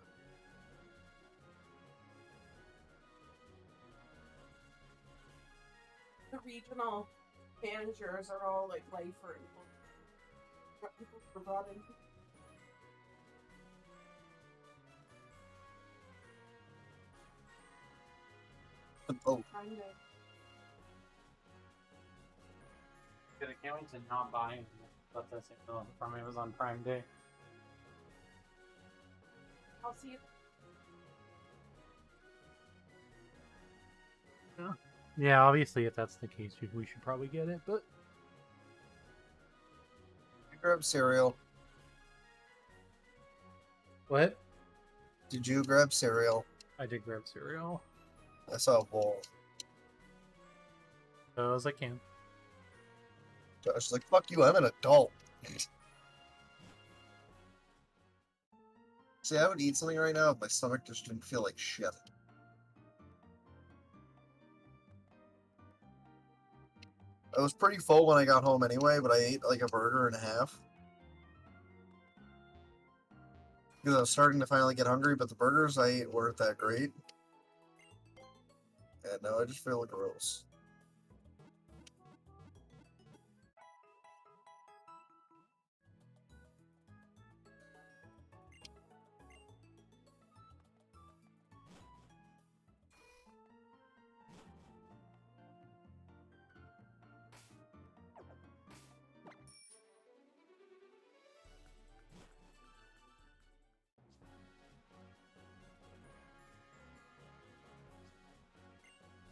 The regional managers are all like lifer and what people were brought into. Oh, Kind of. Good, I can't wait to not buy them. But that's it from Amazon Prime Day. I'll see you. Yeah, obviously, if that's the case, we should probably get it. But you grab cereal. what? Did you grab cereal? I did grab cereal. I saw a bowl. As I can. Josh is like, fuck you, I'm an adult. See, I would eat something right now if my stomach just didn't feel like shit. I was pretty full when I got home anyway, but I ate like a burger and a half. Because I was starting to finally get hungry, but the burgers I ate weren't that great. And now I just feel gross.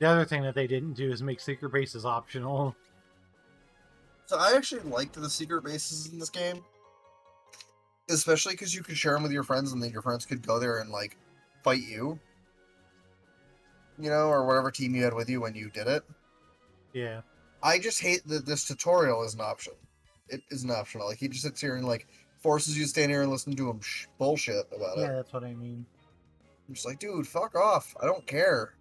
The other thing that they didn't do is make secret bases optional. So I actually liked the secret bases in this game. Especially because you could share them with your friends and then your friends could go there and, like, fight you. You know, or whatever team you had with you when you did it. Yeah. I just hate that this tutorial is an option. It isn't optional. Like, he just sits here and, like, forces you to stand here and listen to him bullshit about it. Yeah, that's what I mean. I'm just like, dude, fuck off. I don't care.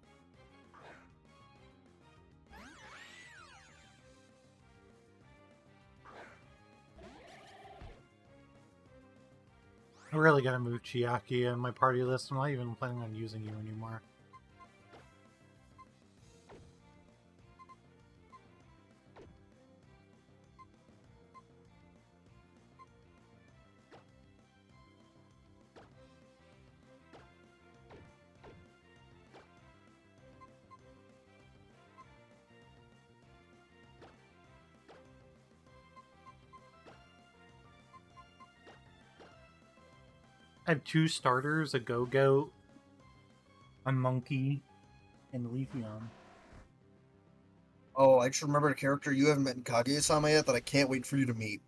I really gotta move Chiaki on my party list. I'm not even planning on using you anymore. I have 2 starters, a Go-Goat, a Monkey, and Leafeon. Oh, I just remembered a character you haven't met in Kaguya-sama yet that I can't wait for you to meet.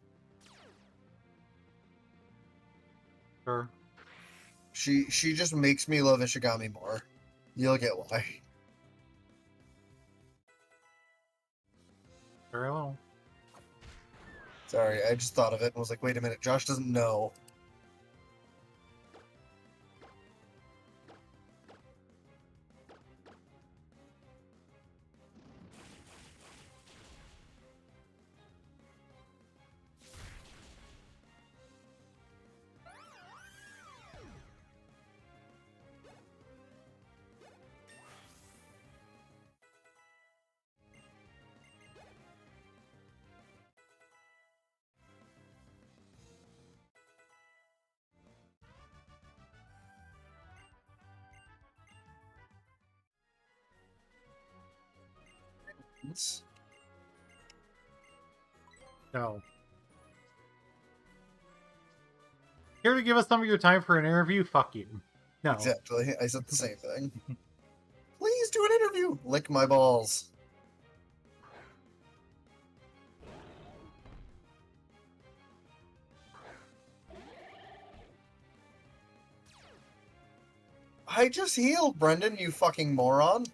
Sure. She just makes me love Ishigami more. You'll get why. Very well. Sorry, I just thought of it and was like, wait a minute, Josh doesn't know. No. Here to give us some of your time for an interview? Fuck you. No. Exactly. I said the same thing. Please Please do an interview. Lick my balls. I just healed, Brendan, you fucking moron.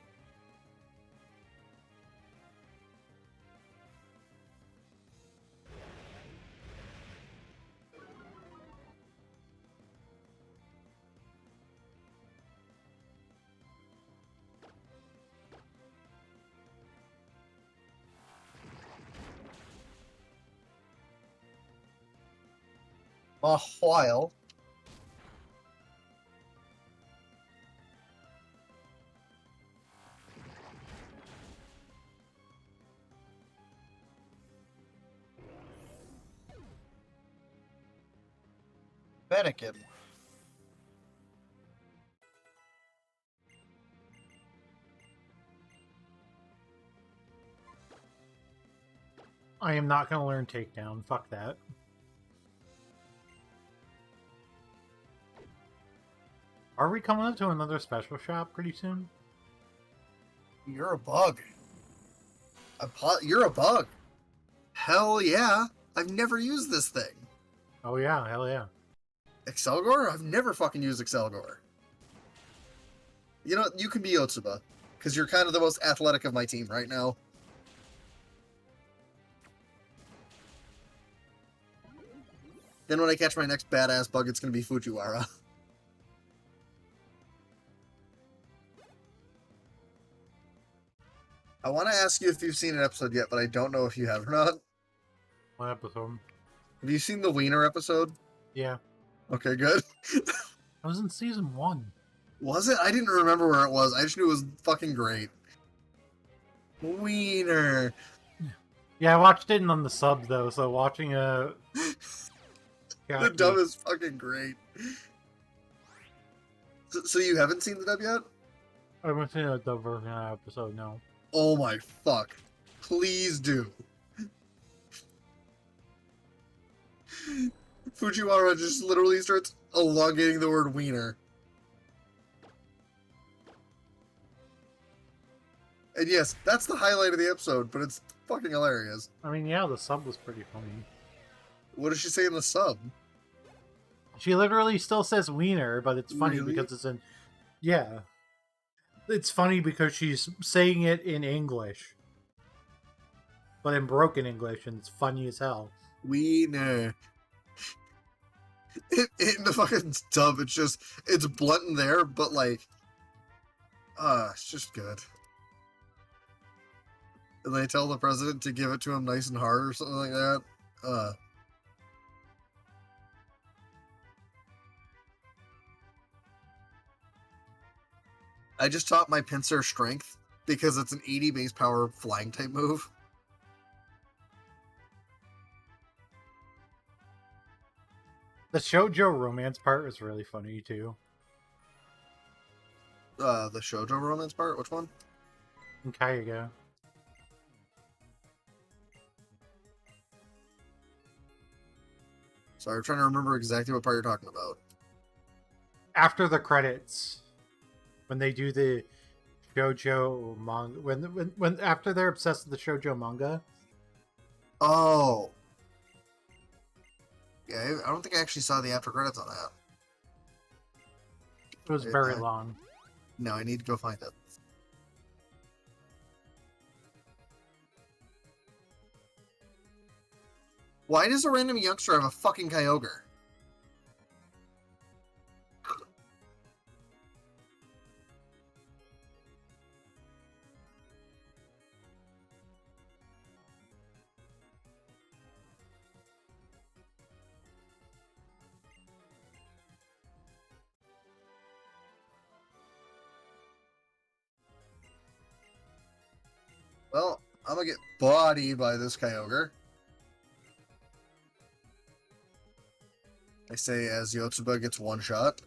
A while. Vatican. I am not going to learn takedown. Fuck that. Are we coming up to another special shop pretty soon? You're a bug. You're a bug. Hell yeah. I've never used this thing. Oh yeah, hell yeah. Excelgor? I've never fucking used Excelgor. You know, you can be Yotsuba, because you're kind of the most athletic of my team right now. Then when I catch my next badass bug, it's going to be Fujiwara. I want to ask you if you've seen an episode yet, but I don't know if you have or not. What episode? Have you seen the Wiener episode? Yeah. Okay, good. I was in season 1. Was it? I didn't remember where it was. I just knew it was fucking great. Wiener. Yeah, I watched it on the sub though, so watching a... The dub is fucking great. So you haven't seen the dub yet? I haven't seen a dub version of that episode, no. Oh my fuck. Please do. Fujiwara just literally starts elongating the word wiener. And yes, that's the highlight of the episode, but it's fucking hilarious. I mean, yeah, the sub was pretty funny. What does she say in the sub? She literally still says wiener, but it's funny Really? because it's in... Yeah. It's funny because she's saying it in English. But in broken English, and it's funny as hell. Wiener. In the fucking dub, it's blunt in there, but like, it's just good. And they tell the president to give it to him nice and hard or something like that. I just taught my pincer strength because it's an 80 base power flying type move. The shoujo romance part was really funny, too. The shoujo romance part? Which one? In Kaiga. Sorry, I'm trying to remember exactly what part you're talking about. After the credits, when they do the shoujo manga, when after they're obsessed with the shoujo manga. Oh. Yeah, I don't think I actually saw the after credits on that. It was very long. No, I need to go find it. Why does a random youngster have a fucking Kyogre? Well, I'm gonna get bodied by this Kyogre. I say as Yotsuba gets one shot.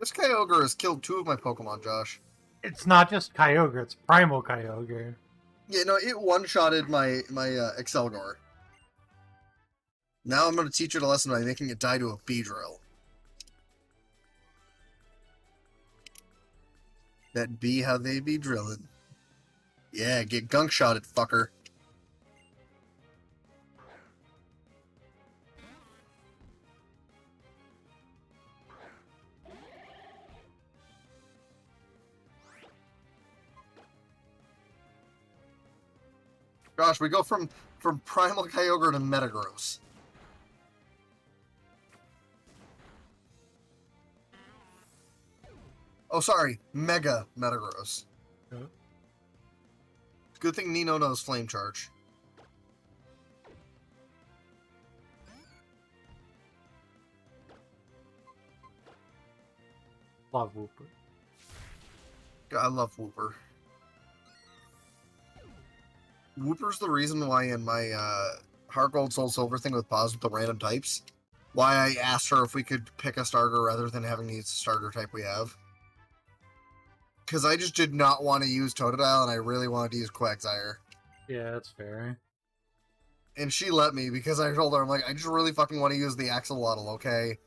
This Kyogre has killed 2 of my Pokemon, Josh. It's not just Kyogre, it's Primal Kyogre. Yeah, no, it one-shotted my Excelgor. Now I'm going to teach it a lesson by making it die to a Beedrill. That be how they be drilling. Yeah, get gunk-shotted, fucker. Gosh, we go from Primal Kyogre to Metagross. Oh, sorry, Mega Metagross. Huh? Good thing Nino knows Flame Charge. Love Wooper. God, I love Wooper. Wooper's the reason why in my Heart Gold Soul Silver thing with pause with the random types, why I asked her if we could pick a starter rather than having the starter type we have. Because I just did not want to use Totodile, and I really wanted to use Quagsire. Yeah, that's fair. And she let me, because I told her, I'm like, I just really fucking want to use the Axolotl, okay?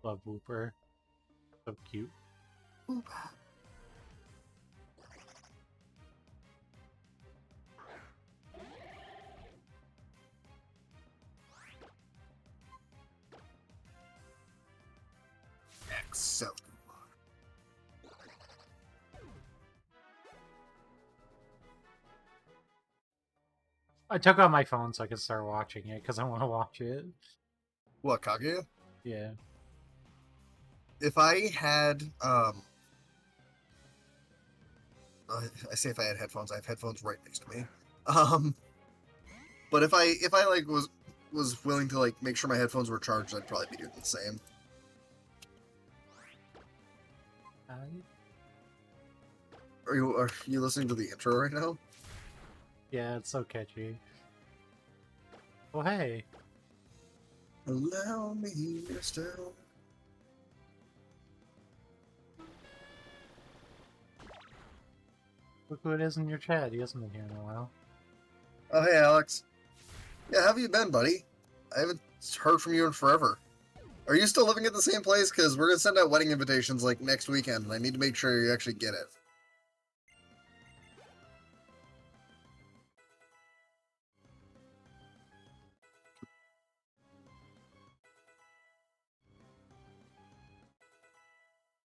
Love Wooper. So cute. Oop. Excellent. I took out my phone so I could start watching it because I want to watch it. What, Kaguya? Yeah. If I had, I say if I had headphones, I have headphones right next to me. But if I like was willing to like make sure my headphones were charged, I'd probably be doing the same. Are you listening to the intro right now? Yeah, it's so catchy. Oh, hey. Allow me, mister. Look who it is in your chat. He hasn't been here in a while. Oh, hey, Alex. Yeah, how have you been, buddy? I haven't heard from you in forever. Are you still living at the same place? Because we're going to send out wedding invitations like next weekend, and I need to make sure you actually get it.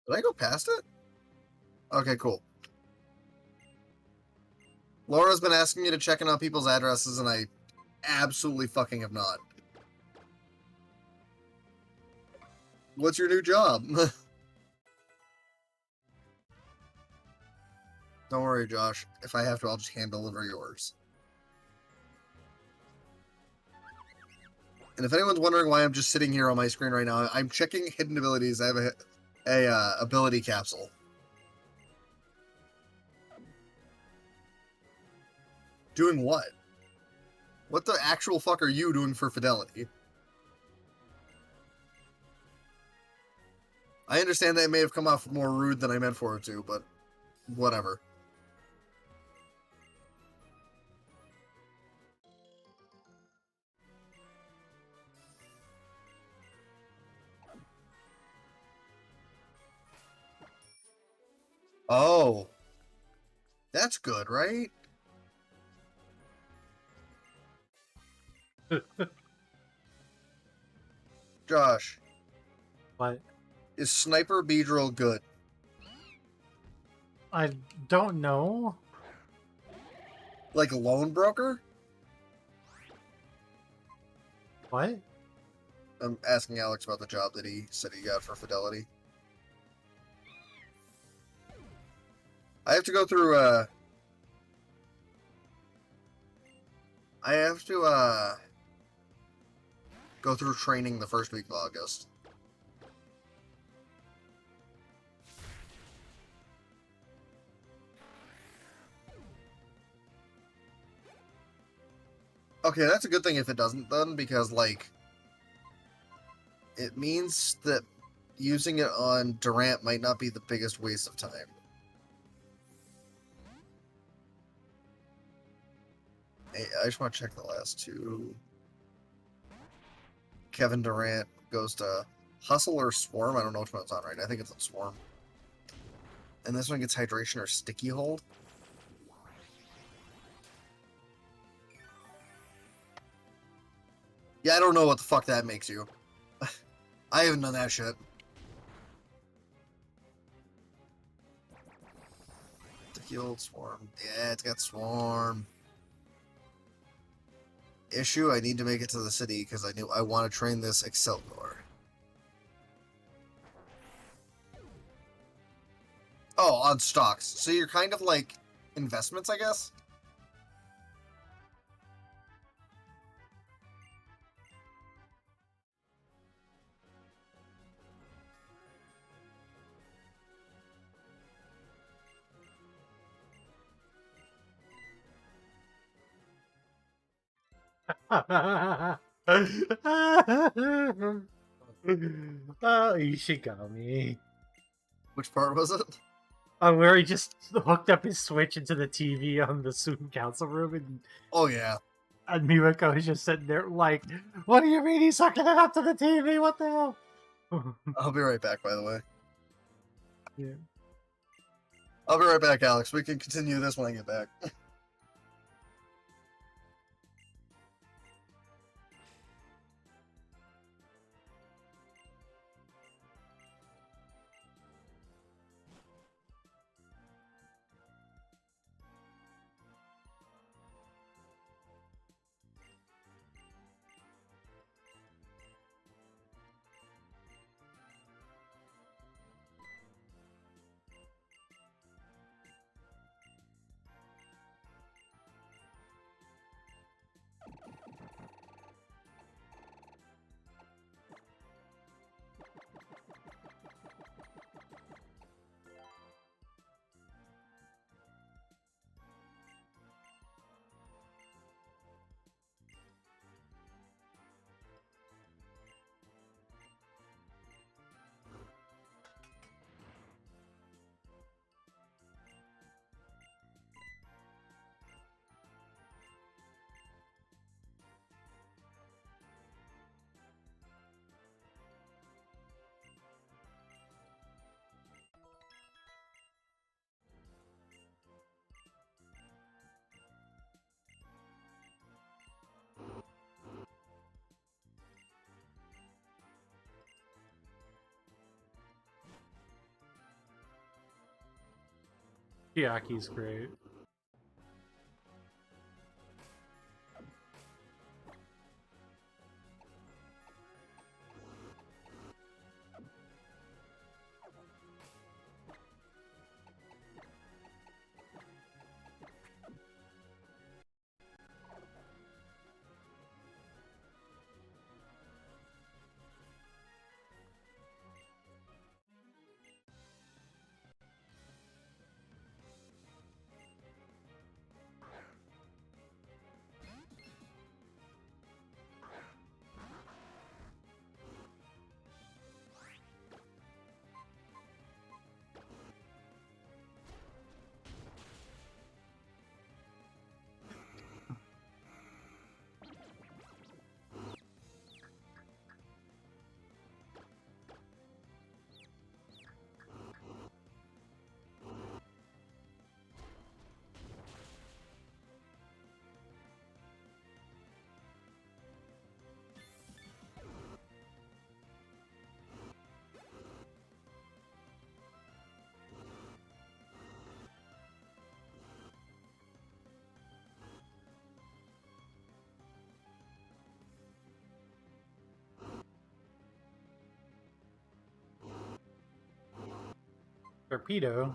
Did I go past it? Okay, cool. Laura's been asking me to check in on people's addresses, and I absolutely fucking have not. What's your new job? Don't worry, Josh. If I have to, I'll just hand deliver yours. And if anyone's wondering why I'm just sitting here on my screen right now, I'm checking hidden abilities. I have a ability capsule. Doing what? What the actual fuck are you doing for Fidelity? I understand that it may have come off more rude than I meant for it to, but whatever. Oh. That's good, right? Josh, But is Sniper Beedrill good? I don't know. Like a loan broker? What? I'm asking Alex about the job that he said he got for Fidelity. I have to go through, go through training the first week of August. Okay, that's a good thing if it doesn't then, because, like, It means that using it on Durant might not be the biggest waste of time. Hey, I just want to check the last two. Kevin Durant goes to Hustle or Swarm. I don't know which one it's on right now. I think it's on Swarm. And this one gets Hydration or Sticky Hold. Yeah, I don't know what the fuck that makes you. I haven't done that shit. Sticky Hold, Swarm. Yeah, it's got Swarm. Issue, I need to make it to the city because I want to train this Excelgor. Oh, on stocks. So you're kind of like investments, I guess? Oh, Ishigami. Which part was it? Where he just hooked up his Switch into the TV on the student council room, Oh, yeah. and Miwako is just sitting there like, what do you mean he's hooking it up to the TV? What the hell? I'll be right back, by the way. Yeah. I'll be right back, Alex. We can continue this when I get back. Chiaki's great. Torpedo.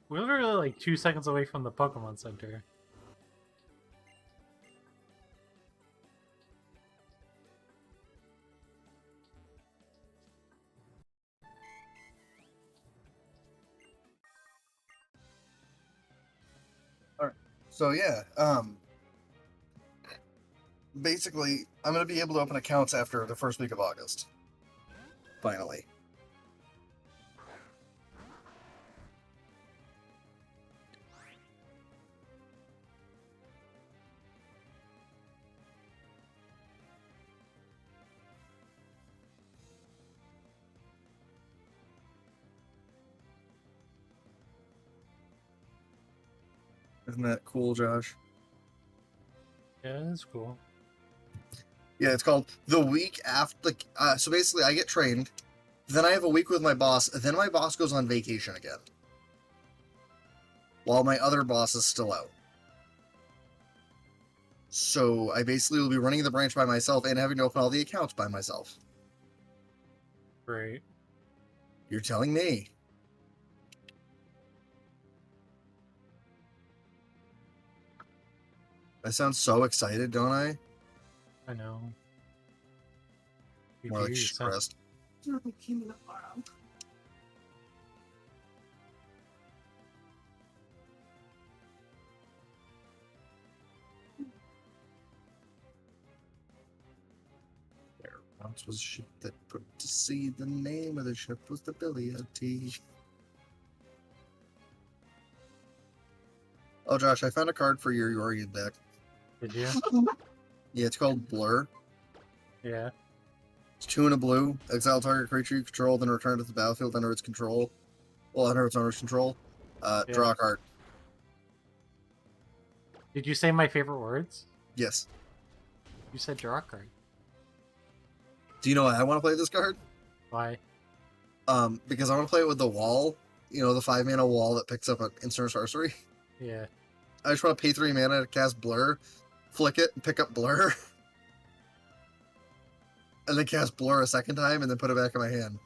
We're literally like 2 seconds away from the Pokemon Center. So yeah, basically, I'm gonna be able to open accounts after the first week of August. Finally. Isn't that cool, Josh? Yeah, that's cool. Yeah, it's called the week after. So basically, I get trained, then I have a week with my boss, then my boss goes on vacation again, while my other boss is still out. So I basically will be running the branch by myself and having to open all the accounts by myself. Great. You're telling me. I sound so excited, don't I? I know. You More do, like you sound- stressed. There once was a ship that put to sea. The name of the ship was the Billy of Tea. Oh, Josh, I found a card for your Yorian deck. Did you? Yeah, it's called Blur. Yeah. It's 2 and a blue. Exile target creature you control, then return to the battlefield under its control. Well, under its owner's control. Draw a card. Did you say my favorite words? Yes. You said draw a card. Do you know why I want to play this card? Why? Because I want to play it with the wall. You know, the 5-mana wall that picks up an instant sorcery. Yeah. I just want to pay 3 mana to cast Blur, flick it, and pick up Blur. And then cast Blur a second time, and then put it back in my hand.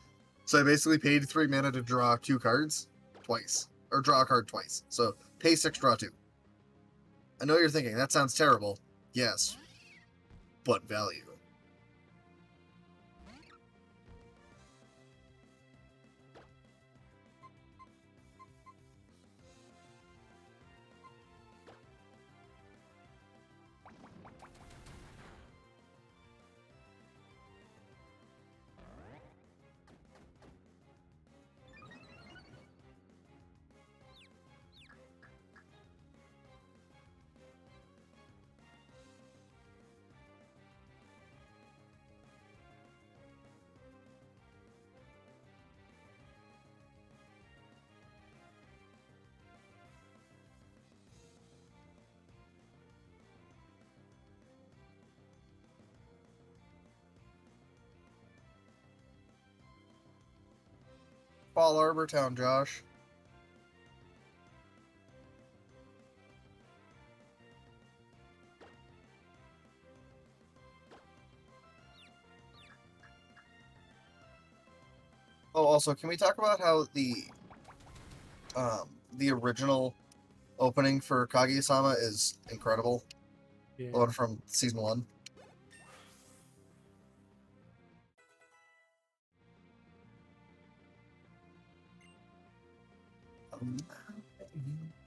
So I basically paid 3 mana to draw 2 cards twice. Or draw a card twice. So pay 6, draw 2. I know what you're thinking, that sounds terrible. Yes. But value. Fall Arbor Town, Josh. Oh, also, can we talk about how the original opening for Kaguya-sama is incredible? Yeah. The one from season 1.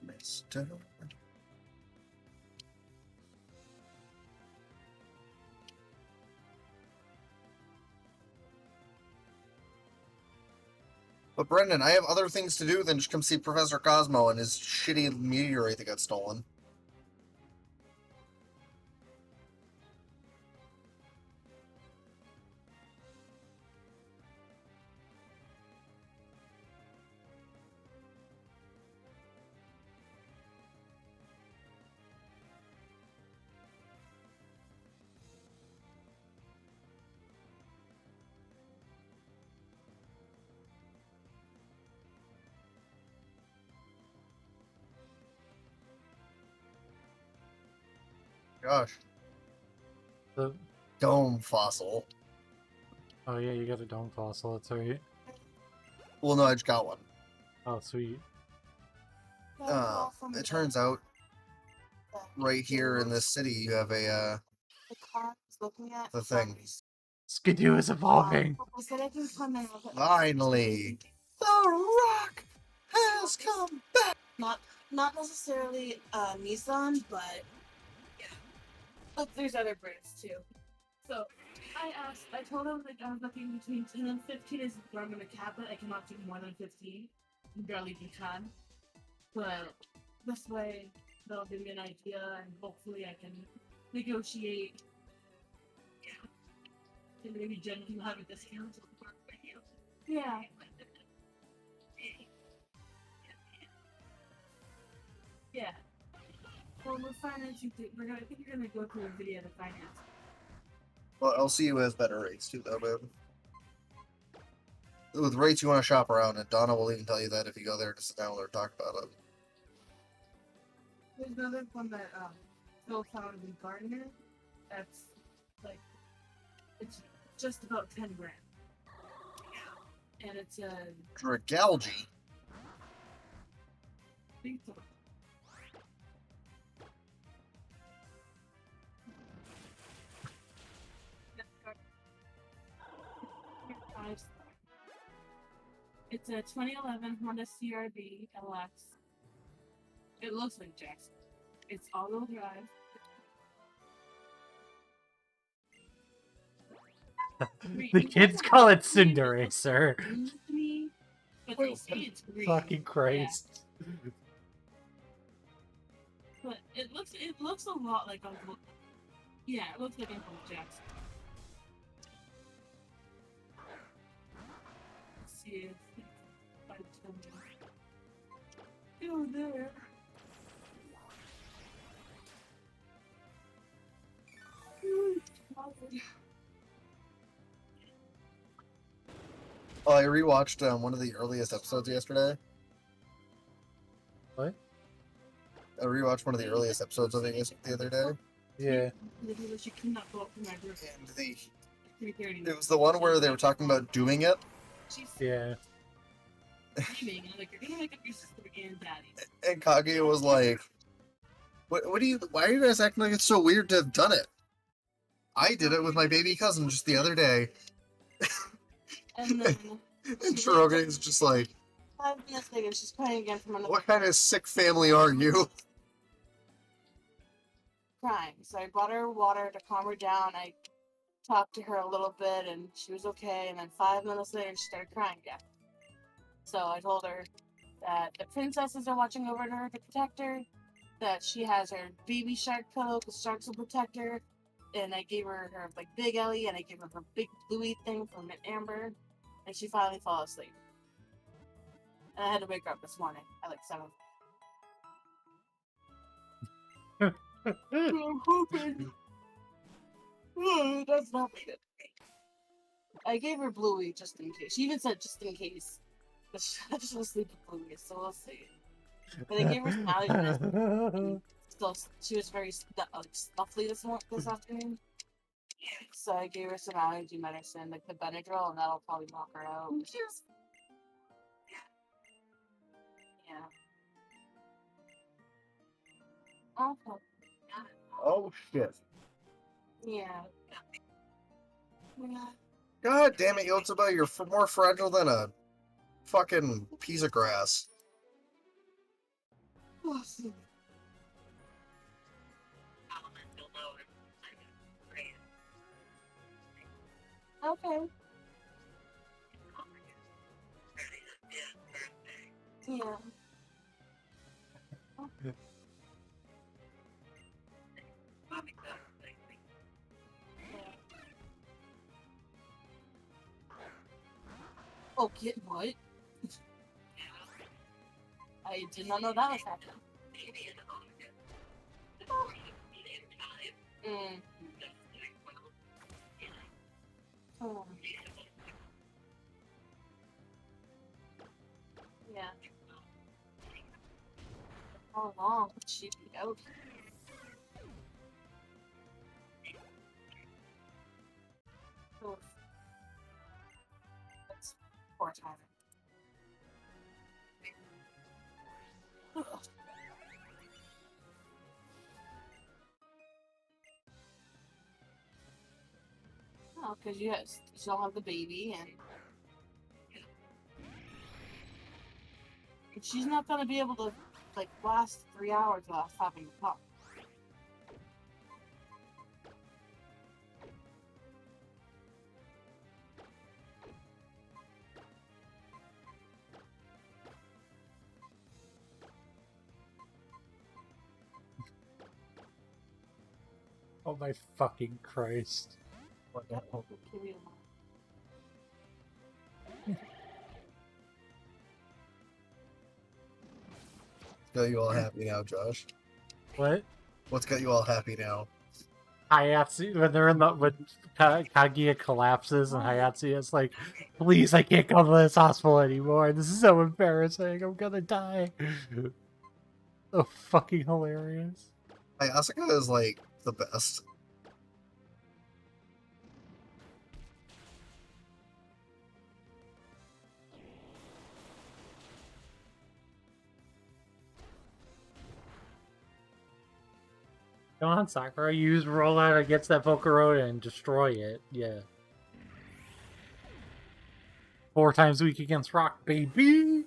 Mister. But Brendan, I have other things to do than just come see Professor Cosmo and his shitty meteorite that got stolen. Gosh. The... Dome fossil. Oh yeah, you got a dome fossil, that's right. Well, no, I just got one. Oh, sweet. It turns out right here in this city you have a the thing. Skidoo is evolving. Finally, the Rock has come back. Not necessarily Nissan, but yeah. Look, there's other brands too. So I told him like I was looking between 10 and 15 is where I'm gonna cap it. I cannot do more than 15. I barely do 10. But this way that'll give me an idea and hopefully I can negotiate. Yeah. And maybe Jen can have a discount. Yeah. Yeah. Well, we're financing. I think you're gonna go through a video to finance. Well, LCU has better rates too, though, babe. With rates, you want to shop around, and Donna will even tell you that if you go there to sit down with her and talk about it. There's another one that Phil found in Gardner. That's like it's just about 10 grand. And it's a Dragalgi. big one. It's a 2011 Honda CRV LX. It looks like Jackson. It's all-wheel drive. The kids call it Cinderacer. But they say it's green. Fucking Christ. Yeah. But it looks a lot like Uncle. Yeah, it looks like Uncle Jackson. Let's see if I can go there. Oh, I rewatched one of the earliest episodes yesterday. What? I rewatched one of the earliest episodes of it the other day. Yeah. She could not go up from my room. And at 3:30. it was the one where they were talking about doing it. She's Yeah. screaming. I'm like, you're gonna wake up your sister and daddy. And Kaguya was like, "What do you? Why are you guys acting like it's so weird to have done it? I did it with my baby cousin just the other day." And then And Shiroge is just like, 5 minutes later, she's crying again from another "What kind of sick family are you?" crying. So I brought her water to calm her down. I talked to her a little bit, and she was okay. And then 5 minutes later, she started crying again. So I told her that the princesses are watching over her to protect her, that she has her baby shark pillow because sharks will protect her, and I gave her her like big Ellie, and I gave her her big bluey thing from Amber, and she finally fell asleep. And I had to wake her up this morning at like 7. I'm hoping. That's not good. I gave her Bluey just in case. She even said just in case. But she'll sleep with Bluey, so we'll see. But I gave her some allergy medicine. Still, she was very stuffly this afternoon. So I gave her some allergy medicine, like the Benadryl, and that'll probably knock her out. Yeah. Okay. Oh shit! Yeah. Yeah. God damn it, Yotsuba, you're more fragile than a fucking piece of grass. Awesome. Okay. Yeah. Oh, kid, what? I did not know that was happening. Mm. Oh. Yeah. How long would she be out? Oof. That's poor timing. Oh, because you still have the baby, and she's not gonna be able to like last 3 hours without stopping to talk. Oh my fucking Christ. What the hell? Give me Got you all happy now, Josh? What? What's got you all happy now? Hayatsu, when they're in the, when Kaguya collapses and Hayatsu is like, please, I can't come to this hospital anymore. This is so embarrassing. I'm gonna die. So fucking hilarious. Hey, Asuka is like the best. Come on, Sakura, use rollout against that Volcarona and destroy it. Yeah. 4 times weak against rock, baby!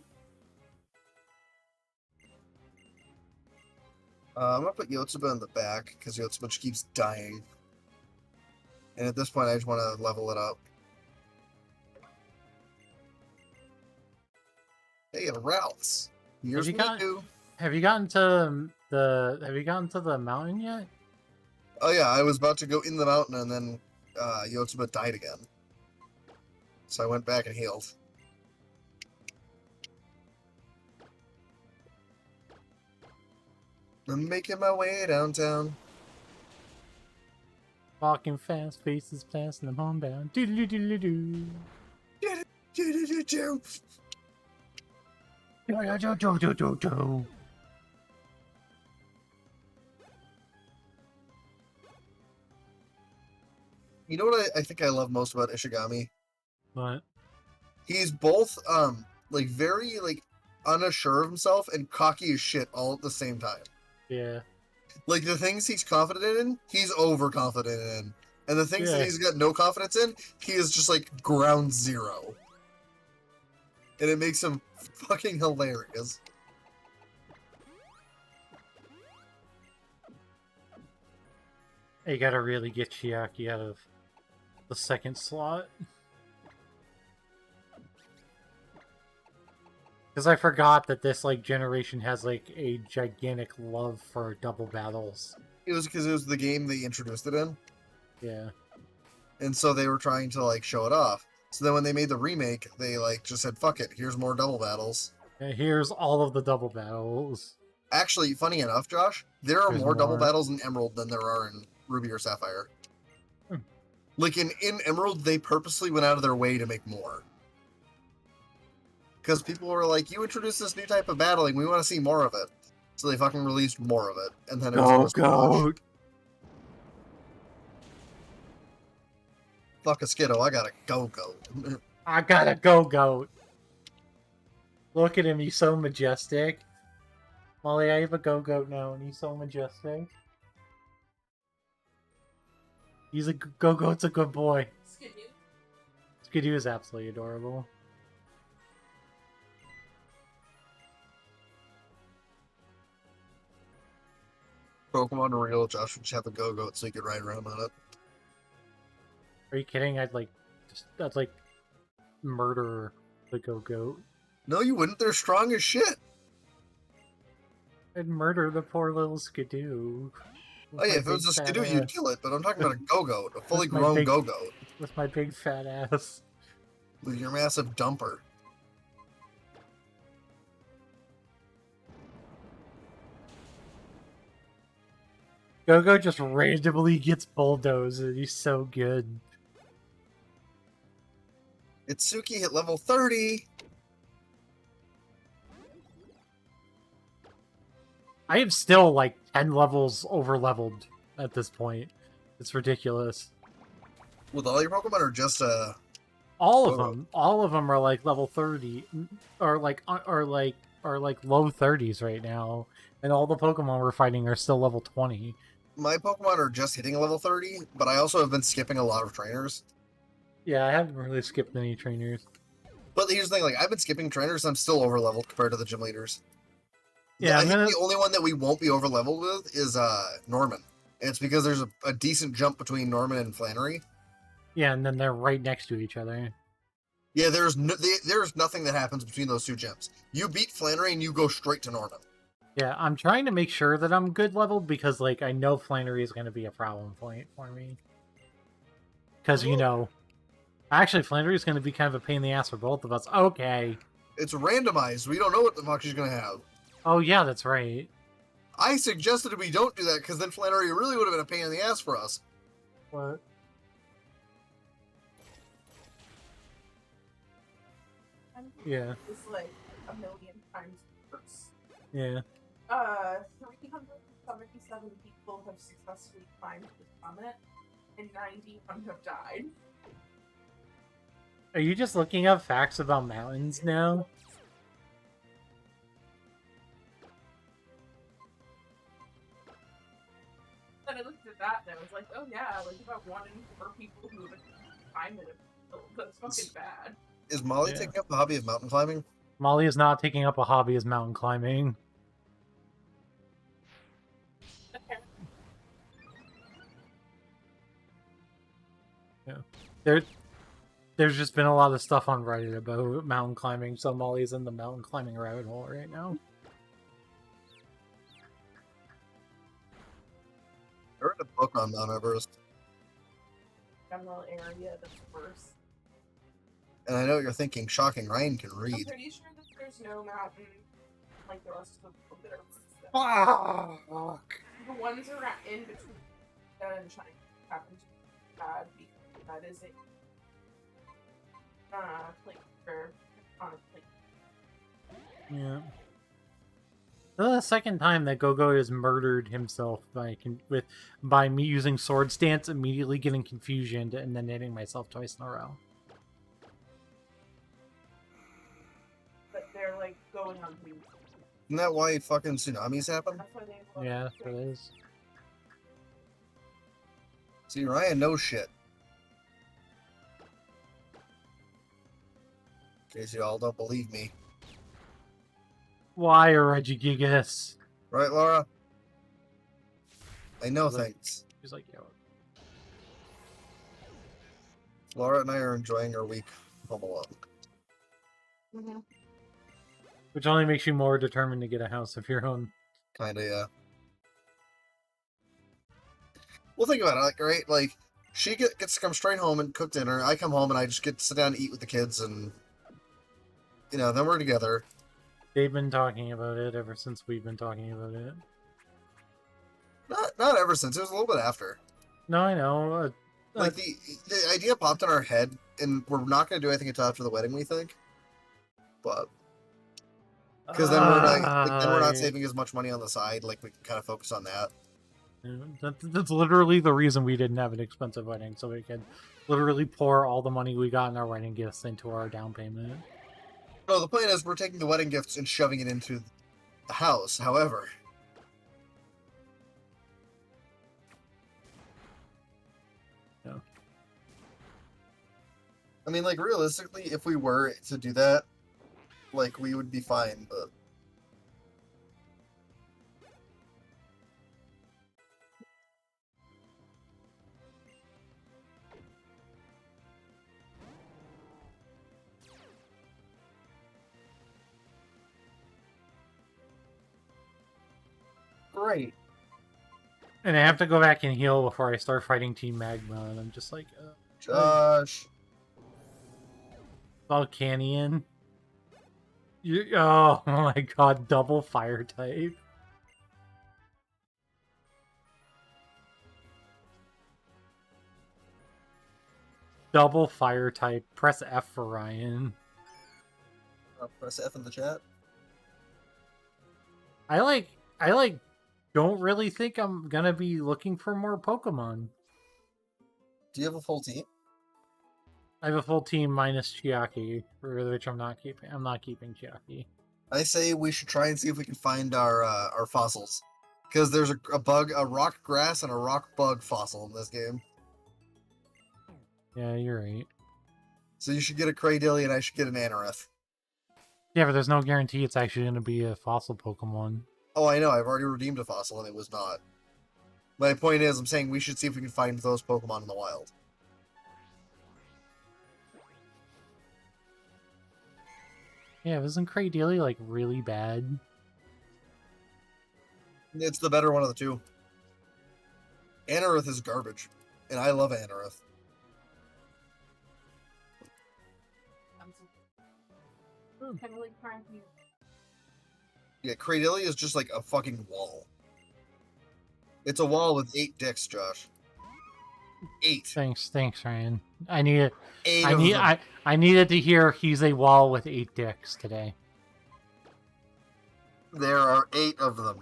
I'm gonna put Yotsuba in the back, because Yotsuba just keeps dying. And at this point, I just want to level it up. Hey, Ralph's. Here's you me got- too. Have you gotten to the mountain yet? Oh yeah, I was about to go in the mountain, and then Yotsuba died again. So I went back and healed. I'm making my way downtown. Walking fast, faces passing them homebound. Doo-doo-doo-doo-doo. Do-do-do-do-do-do-do. You know what I think I love most about Ishigami? What? He's both like very like unsure of himself and cocky as shit all at the same time. Yeah. Like the things he's confident in, he's overconfident in. And the things Yeah. that he's got no confidence in, he is just like ground zero. And it makes him fucking hilarious. You gotta really get Chiaki out of the second slot. Because I forgot that this like generation has like a gigantic love for double battles. It was because it was the game they introduced it in. Yeah. And so they were trying to like show it off. So then when they made the remake, they like just said, fuck it, here's more double battles. And here's all of the double battles. Actually, funny enough, Josh, there are There's more double more. battles in Emerald than there are in Ruby or Sapphire. Hmm. Like in Emerald, they purposely went out of their way to make more. Because people were like, you introduced this new type of battling, we want to see more of it. So they fucking released more of it. And then it was Go! Fuck a Skiddo, I gotta go. I gotta go. Look at him, he's so majestic. Molly, I have a go-goat now, and he's so majestic. He's a go-goat's a good boy. Skidoo. Skidoo is absolutely adorable. Pokemon Real, Josh would just have a Go-Goat so you could ride around on it. Are you kidding? I'd like murder the go-goat. No, you wouldn't, they're strong as shit. I'd murder the poor little Skidoo. Oh yeah, if it was a Skidoo, you'd kill it, but I'm talking about a Go-Goat, a fully grown Go-Goat. With my big fat ass. With your massive dumper. Go-Go just randomly gets bulldozed, and he's so good. Itsuki hit level 30. I am still like 10 levels over-leveled at this point. It's ridiculous. With all your Pokemon or just All of Go-Go? them are like level 30, or are like low 30s right now, and all the Pokemon we're fighting are still level 20. My Pokemon are just hitting level 30, but I also have been skipping a lot of trainers. Yeah, I haven't really skipped any trainers. But here's the thing, like, I've been skipping trainers, and I'm still over leveled compared to the gym leaders. Yeah, I I'm think gonna. the only one that we won't be over leveled with is Norman. And it's because there's a decent jump between Norman and Flannery. Yeah, and then they're right next to each other. Yeah, there's nothing that happens between those two gyms. You beat Flannery and you go straight to Norman. Yeah, I'm trying to make sure that I'm good leveled because, like, I know Flannery is going to be a problem point for me. Because, you know, actually, Flannery is going to be kind of a pain in the ass for both of us. Okay. It's randomized. We don't know what the fuck she's gonna have. Oh, yeah, that's right. I suggested we don't do that because then Flannery really would have been a pain in the ass for us. What? Yeah. It's like a million times worse. Yeah. 377 people have successfully climbed the summit, and 91 have died. Are you just looking up facts about mountains now? Then I looked at that and I was like, oh yeah, like about 1 in 4 people who have climbed it. That's fucking bad. Is Molly Yeah. taking up the hobby of mountain climbing? Molly is not taking up a hobby as mountain climbing. Yeah. There's just been a lot of stuff on Reddit about mountain climbing, so Molly's in the mountain climbing rabbit hole right now. I read a book on Mount Everest, General area that's worse. and I know what you're thinking. Shocking, Ryan can I'm read. pretty sure that there's no mountain like the rest of the world that are worse than Fuck. the ones around in between Canada and China happen to be bad because that is a plate for on a plate. Yeah. This is the second time that Go-Go has murdered himself by me using sword stance, immediately getting confusion, and then hitting myself twice in a row. But they're like going on wings. Isn't that why fucking tsunamis happen? That's why they Yeah, that's what it is. See, Ryan knows shit. In case you all don't believe me. Why, Regigigas? Right, Laura? I know Like- things. He's like, yo. Laura and I are enjoying our week home alone. Mm-hmm. Which only makes you more determined to get a house of your own. Kinda, yeah. Well, think about it, like, right? Like, she gets to come straight home and cook dinner. I come home and I just get to sit down and eat with the kids, and, you know, then we're together. They've been talking about it ever since we've been talking about it. Not ever since. It was a little bit after. No, I know. Like, the idea popped in our head, and we're not going to do anything until after the wedding, we think. But because then we're not saving as much money on the side. Like, we can kind of focus on that. That's literally the reason we didn't have an expensive wedding, so we could literally pour all the money we got in our wedding gifts into our down payment. No, the plan is we're taking the wedding gifts and shoving it into the house. However, yeah. I mean, like, realistically, if we were to do that, like, we would be fine, but great. And I have to go back and heal before I start fighting Team Magma, and I'm just like, Josh. Volcanion. Oh my god, double fire type. Double fire type. Press F for Ryan. Press F in the chat. I don't really think I'm gonna be looking for more Pokemon. Do you have a full team? I have a full team minus Chiaki, for which I'm not keeping. I'm not keeping Chiaki. I say we should try and see if we can find our fossils. Because there's a rock grass and a rock bug fossil in this game. Yeah, you're right. So you should get a Cradilly and I should get an Anorith. Yeah, but there's no guarantee it's actually going to be a fossil Pokemon. Oh, I know. I've already redeemed a fossil and it was not. My point is, I'm saying we should see if we can find those Pokemon in the wild. Yeah, isn't Cradilly, like, really bad? It's the better one of the two. Anorith is garbage. And I love Anorith. I'm kind of like cranky. Yeah, Cradilly is just like a fucking wall. It's a wall with 8 dicks, Josh. 8. Thanks, Ryan. I needed 8 of them. I needed to hear he's a wall with 8 dicks today. There are 8 of them.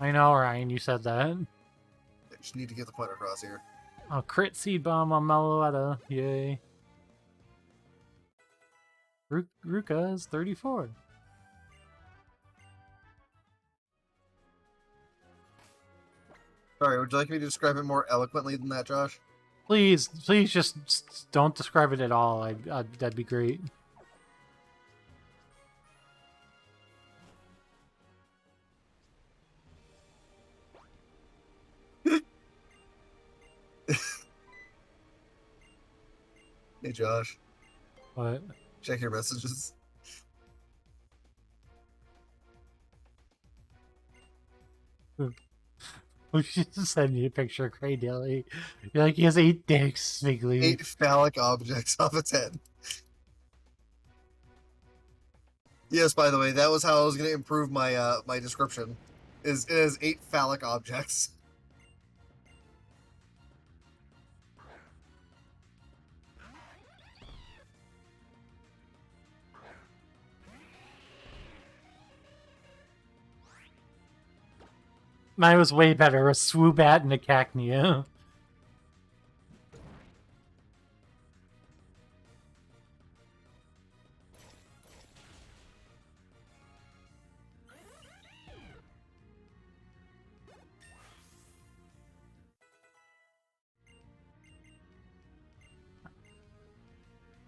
I know, Ryan, you said that. I just need to get the point across here. Oh, crit seed bomb on Meloetta. Yay. Ruka is 34. Sorry, would you like me to describe it more eloquently than that, Josh? Please just don't describe it at all. That'd be great. Hey, Josh. What? Check your messages. We should just send you a picture of Cradilly. You're like, he has 8 dicks, Squiggly. 8 phallic objects off its head. Yes, by the way, that was how I was going to improve my my description. It has 8 phallic objects. Mine was way better. A Swoobat and a Cacnea.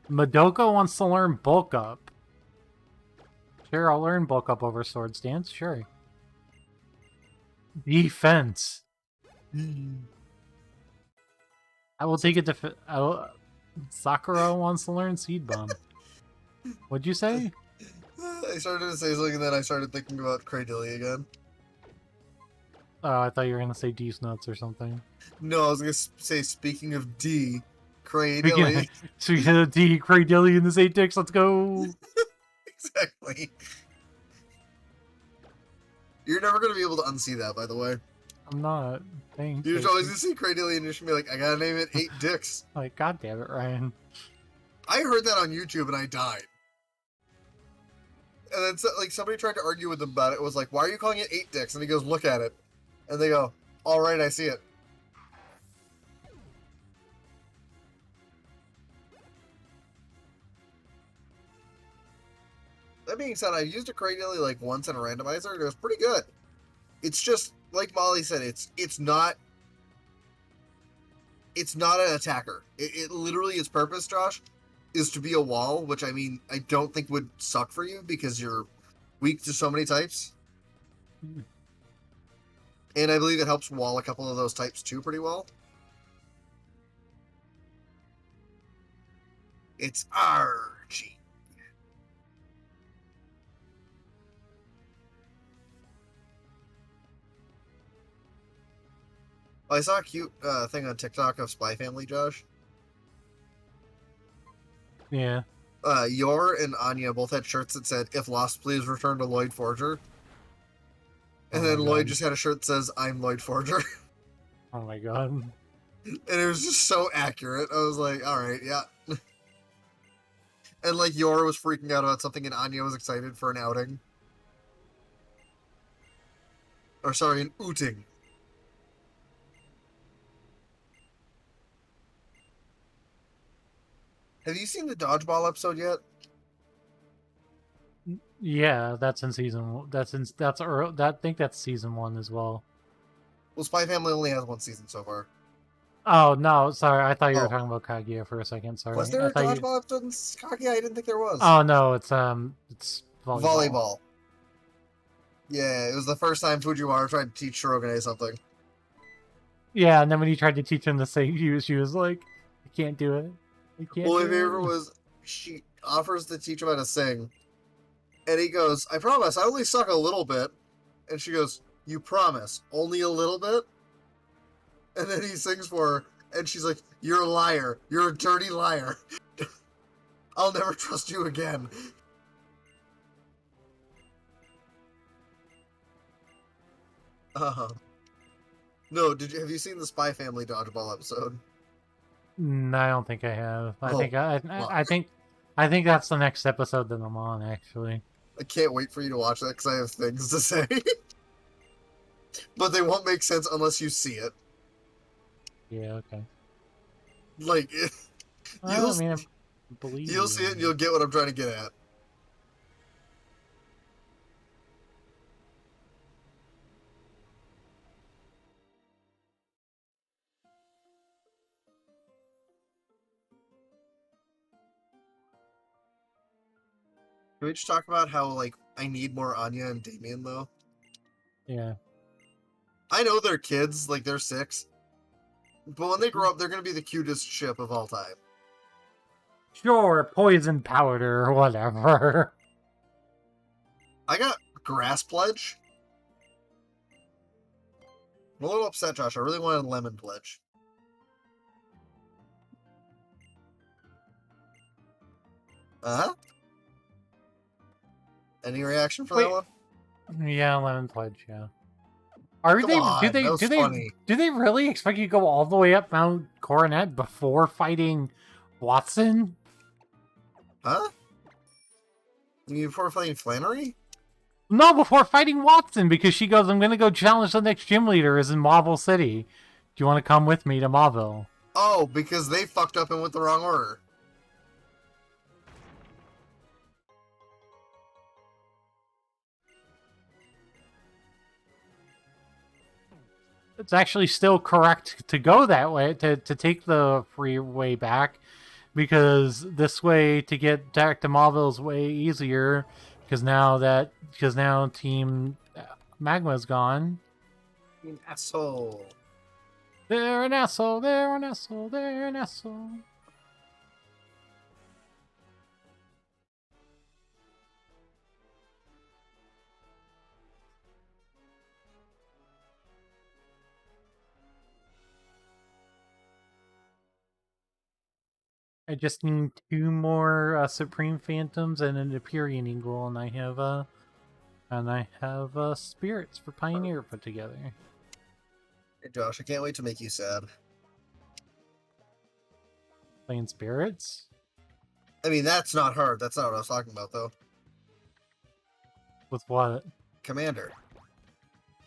Madoka wants to learn Bulk Up. Sure, I'll learn Bulk Up over Swords Dance. Sure. Defense. I will take it to. Sakura wants to learn Seed Bomb. What'd you say? I started to say something and then I started thinking about Cradilly again. Oh, I thought you were gonna say D's nuts or something. No, I was going to say, speaking of D, Cradilly. Speaking of D, Cradilly and the 8 dicks, let's go! Exactly. You're never going to be able to unsee that, by the way. I'm not. Thanks. You're always going to see Cradilly and you're just going to be like, I gotta name it 8 dicks. Like, god damn it, Ryan. I heard that on YouTube and I died. And then somebody tried to argue with him about it. It was like, why are you calling it 8 dicks? And he goes, look at it. And they go, alright, I see it. That being said, I used a Cradilly like once in a randomizer and it was pretty good. It's just, like Molly said, it's not an attacker. It literally, its purpose, Josh, is to be a wall, which I mean, I don't think would suck for you because you're weak to so many types. And I believe it helps wall a couple of those types too pretty well. It's Archie. I saw a cute thing on TikTok of Spy Family, Josh. Yeah. Yor and Anya both had shirts that said, "If lost, please return to Lloyd Forger." And then Lloyd just had a shirt that says, "I'm Lloyd Forger." Oh my god. And it was just so accurate. I was like, alright, yeah. And like Yor was freaking out about something and Anya was excited for an outing. Or sorry, an outing. Have you seen the Dodgeball episode yet? Yeah, that's in season. I think that's season 1 as well. Well, Spy Family only has one season so far. Oh no, sorry. I thought you were Oh. talking about Kaguya for a second. Sorry. Was there I a thought you... dodgeball episode in Kaguya? I didn't think there was. Oh no, it's volleyball. Volleyball. Yeah, it was the first time Fujiwara tried to teach Shirogane something. Yeah, and then when he tried to teach him to sing, she was like, "I can't do it. I can't." Well, my do favorite it. was she offers to teach him how to sing, and he goes, "I promise, I only suck a little bit," and she goes, "You promise, only a little bit?" And then he sings for her, and she's like, "You're a liar. You're a dirty liar. I'll never trust you again." No, have you seen the Spy Family dodgeball episode? No, I don't think I have. Oh, I think that's the next episode that I'm on. Actually, I can't wait for you to watch that because I have things to say. But they won't make sense unless you see it. yeah, okay. Like, Well, I mean, I believe you'll see it and you'll get what I'm trying to get at. Can we just talk about how, like, I need more Anya and Damien, though? Yeah. I know they're kids, like, they're 6. But when they grow up, they're going to be the cutest ship of all time. Sure, poison powder or whatever. I got Grass Pledge. I'm a little upset, Josh. I really wanted Lemon Pledge. Uh-huh. Any reaction for that one? Yeah, lemon pledge. Yeah. Are Come they? on, that was funny. Do they really expect you to go all the way up Mount Coronet before fighting Watson? Huh? You mean before fighting Flannery? No, before fighting Watson, because she goes, "I'm gonna go challenge the next gym leader is in Mauville City. Do you want to come with me to Mauville?" Oh, because they fucked up and went the wrong order. It's actually still correct to go that way, to take the freeway back, because this way to get back to Mauville is way easier, because now Team Magma's gone. You asshole. They're an asshole, they're an asshole, they're an asshole. I just need 2 more Supreme Phantoms and an Empyrean Eagle, and I have spirits for Pioneer put together. Hey, Josh, I can't wait to make you sad. Playing spirits? I mean, that's not hard. That's not what I was talking about, though. With what? Commander.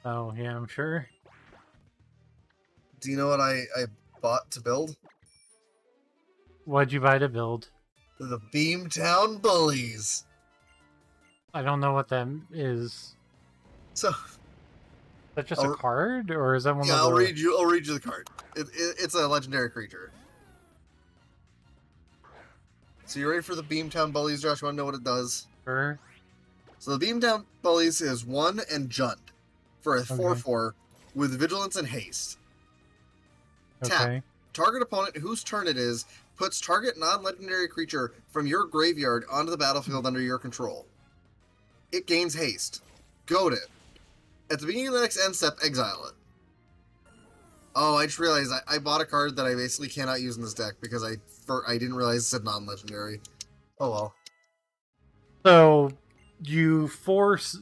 Oh, yeah, I'm sure. Do you know what I bought to build? What'd you buy to build? The Beamtown Bullies. I don't know what that is. So, Is that just a card, or is that one? Yeah, of I'll the... read you the card. It's a legendary creature. So you ready for the Beamtown Bullies, Josh? You want to know what it does? Sure. So the Beamtown Bullies is 1 and Jund for a 4/4 with Vigilance and Haste. Tap. Okay. Target opponent whose turn it is puts target non-legendary creature from your graveyard onto the battlefield under your control. It gains haste. Goad it. At the beginning of the next end step, exile it. Oh, I just realized I bought a card that I basically cannot use in this deck because I didn't realize it said non-legendary. Oh well. So you force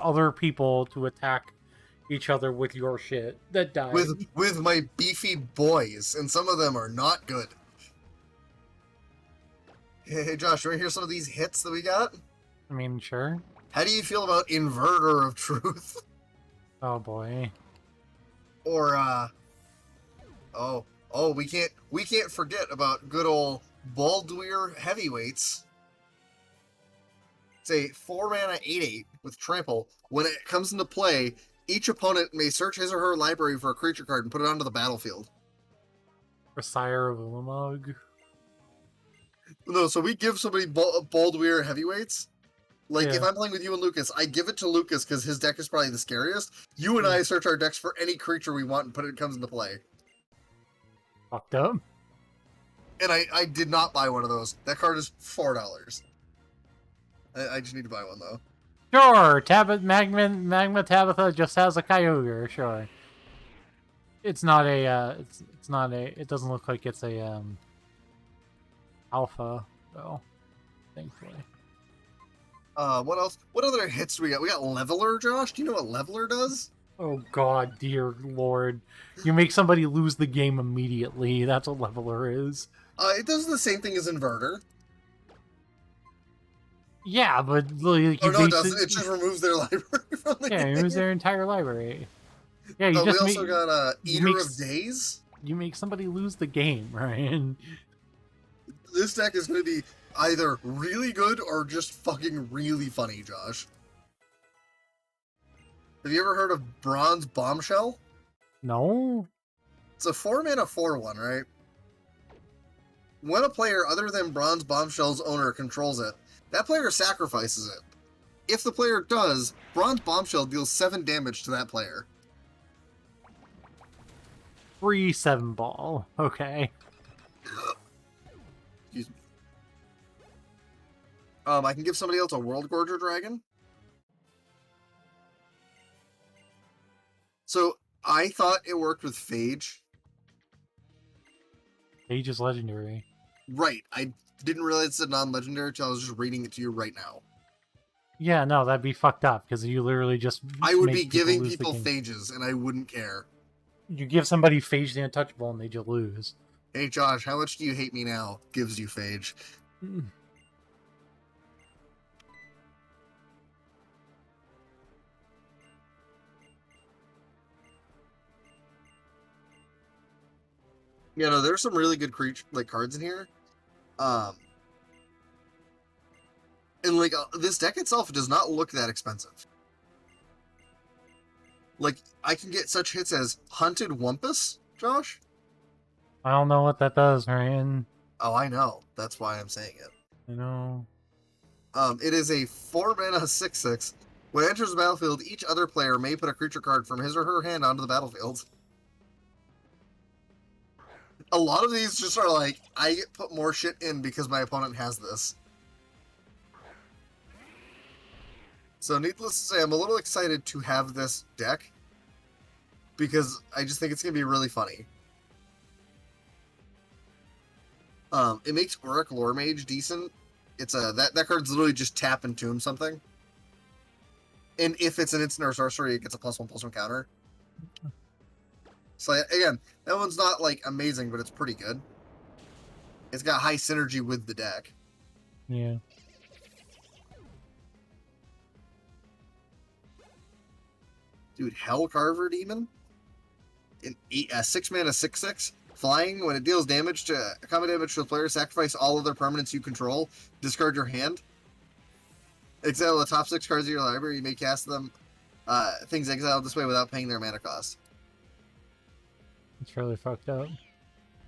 other people to attack each other with your shit that died. With my beefy boys, and some of them are not good. Hey Josh, you want to hear some of these hits that we got? I mean, sure. How do you feel about Inverter of Truth? Oh boy. Or we can't forget about good old Baldwir Heavyweights. It's a 4-mana 8/8 with trample. When it comes into play, each opponent may search his or her library for a creature card and put it onto the battlefield. For Sire of Ulamog. No, so we give somebody Bold Weir heavyweights. Like, if Yeah. I'm playing with you and Lucas, I give it to Lucas because his deck is probably the scariest. You and I search our decks for any creature we want and put it comes into play. Fucked up. And I did not buy one of those. That card is $4. I just need to buy one, though. Sure, Magma Tabitha just has a Kyogre, sure. It's not a, it's not a, it doesn't look like it's a, alpha, though, thankfully. What else? What other hits do we got? We got Leveler, Josh. Do you know what Leveler does? Oh god, dear lord. You make somebody lose the game immediately, that's what Leveler is. It does the same thing as Inverter. Yeah, but like, Oh, no, it doesn't. It just removes their library from the yeah, it game. removes their entire library. Yeah, you We just also make, got Eater make of Days. you make somebody lose the game, Ryan. This deck is going to be either really good or just fucking really funny, Josh. Have you ever heard of Bronze Bombshell? No? It's a 4-mana 4/1, right? When a player other than Bronze Bombshell's owner controls it, that player sacrifices it. If the player does, Bronze Bombshell deals 7 damage to that player. Free 7-ball. Okay. Excuse me. I can give somebody else a World Gorger Dragon. So, I thought it worked with Phage. Age is legendary. Right. I didn't realize it's a non-legendary until I was just reading it to you right now. Yeah, no, that'd be fucked up, because you literally just I would make be giving lose the people game. Phages, and I wouldn't care. You give somebody Phage the Untouchable and they just lose. Hey, Josh, how much do you hate me now? Gives you Phage. Yeah, no, there's some really good cards in here. And this deck itself does not look that expensive. Like, I can get such hits as Hunted Wumpus, Josh. I don't know what that does, Ryan. Oh, I know. That's why I'm saying it. I know. It is a 4-mana 6/6. When it enters the battlefield, each other player may put a creature card from his or her hand onto the battlefield. A lot of these just are like, I get put more shit in because my opponent has this. So needless to say, I'm a little excited to have this deck because I just think it's going to be really funny. It makes Auric Lore Mage decent. It's that card's literally just tap and tomb something. And if it's an instant or sorcery, it gets a +1/+1 counter. So again, that one's not like amazing, but it's pretty good. It's got high synergy with the deck. Yeah. Dude, Hellcarver Demon? In 6-mana 6/6. Flying, when it deals combat damage to the player, sacrifice all other permanents you control. Discard your hand. Exile the top 6 cards of your library. You may cast them, things exiled this way without paying their mana cost. It's really fucked up.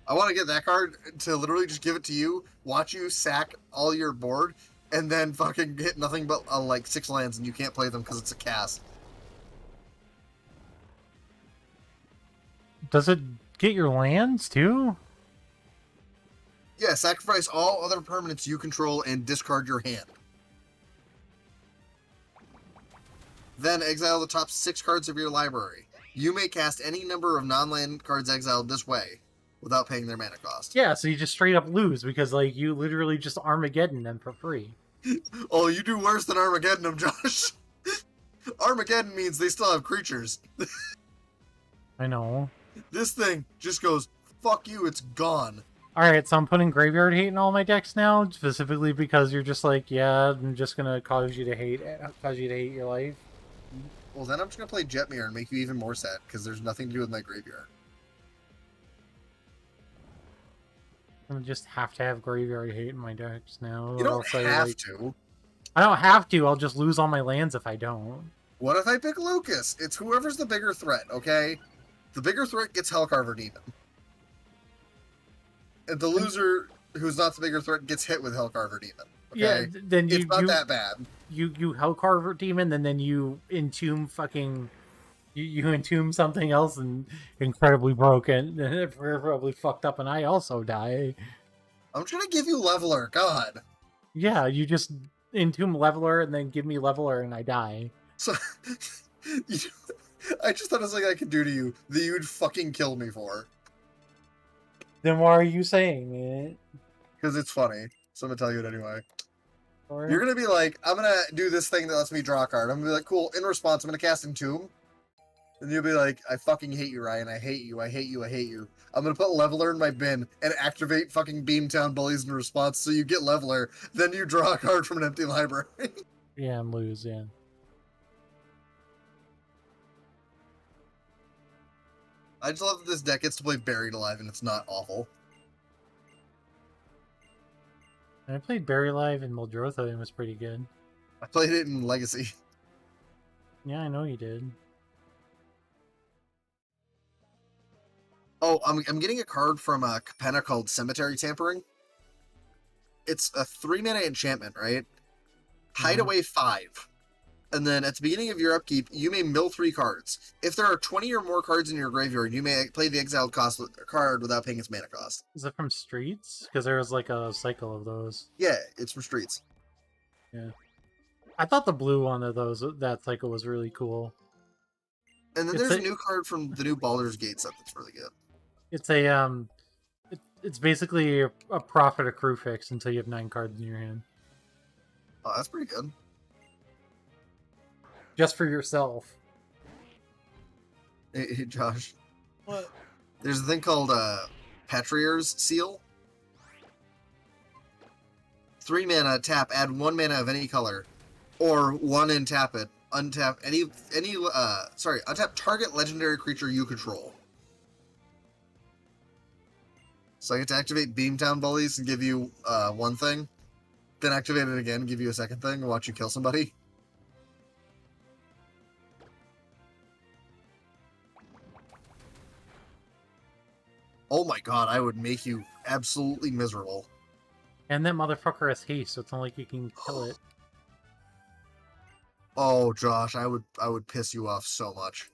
I want to get that card to literally just give it to you, watch you sack all your board, and then fucking hit nothing but like 6 lands and you can't play them because it's a cast. Does it get your lands, too? Yeah, sacrifice all other permanents you control and discard your hand. Then exile the top 6 cards of your library. You may cast any number of non-land cards exiled this way without paying their mana cost. Yeah, so you just straight up lose because, like, you literally just Armageddon them for free. Oh, you do worse than Armageddon them, Josh. Armageddon means they still have creatures. I know. This thing just goes, fuck you, it's gone. Alright, so I'm putting Graveyard Hate in all my decks now, specifically because you're just like, yeah, I'm just gonna cause you to hate your life. Well, then I'm just going to play Jetmir and make you even more sad, because there's nothing to do with my graveyard. I just have to have Graveyard Hate in my decks now. You or don't else I, have like, to. I don't have to. I'll just lose all my lands if I don't. What if I pick Lucas? It's whoever's the bigger threat, okay? The bigger threat gets Hellcarver Demon. And the loser, who's not the bigger threat, gets hit with Hellcarver Demon. Okay? Yeah, then It's not that bad. You Hellcarver Demon, and then you entomb fucking... You entomb something else and incredibly broken, and irreparably fucked up, and I also die. I'm trying to give you Leveler, God. Yeah, you just entomb Leveler and then give me Leveler and I die. So, I just thought it was something I could do to you that you'd fucking kill me for. Then why are you saying it? Because it's funny. So I'm going to tell you it anyway. Or... You're going to be like, I'm going to do this thing that lets me draw a card. I'm going to be like, cool. In response, I'm going to cast Entomb. And you'll be like, I fucking hate you, Ryan. I hate you. I hate you. I hate you. I'm going to put Leveler in my bin and activate fucking Beamtown Bullies in response so you get Leveler. Then you draw a card from an empty library. Yeah, and lose, yeah. I just love that this deck gets to play Buried Alive and it's not awful. I played Buried Alive in Muldrotha and it was pretty good. I played it in Legacy. Yeah, I know you did. Oh, I'm getting a card from Capenna called Cemetery Tampering. It's a 3-mana enchantment, right? Hideaway 5. And then at the beginning of your upkeep, you may mill 3 cards. If there are 20 or more cards in your graveyard, you may play the exiled card without paying its mana cost. Is it from Streets? Because there was like a cycle of those. Yeah, it's from Streets. Yeah. I thought the blue one of those, that cycle was really cool. And then there's a new card from the new Baldur's Gate set that's really good. It's a, it's basically a profit accrue fix until you have 9 cards in your hand. Oh, that's pretty good. Just for yourself. Hey, Josh. What? There's a thing called Patriarch's Seal. 3 mana, tap, add 1 mana of any color. Or 1 and tap it. Untap untap target legendary creature you control. So I get to activate Beamtown Bullies and give you 1 thing. Then activate it again, give you a 2nd thing, and watch you kill somebody. Oh my god, I would make you absolutely miserable. And that motherfucker has haste, so it's not like you can kill it. Oh, Josh, I would piss you off so much.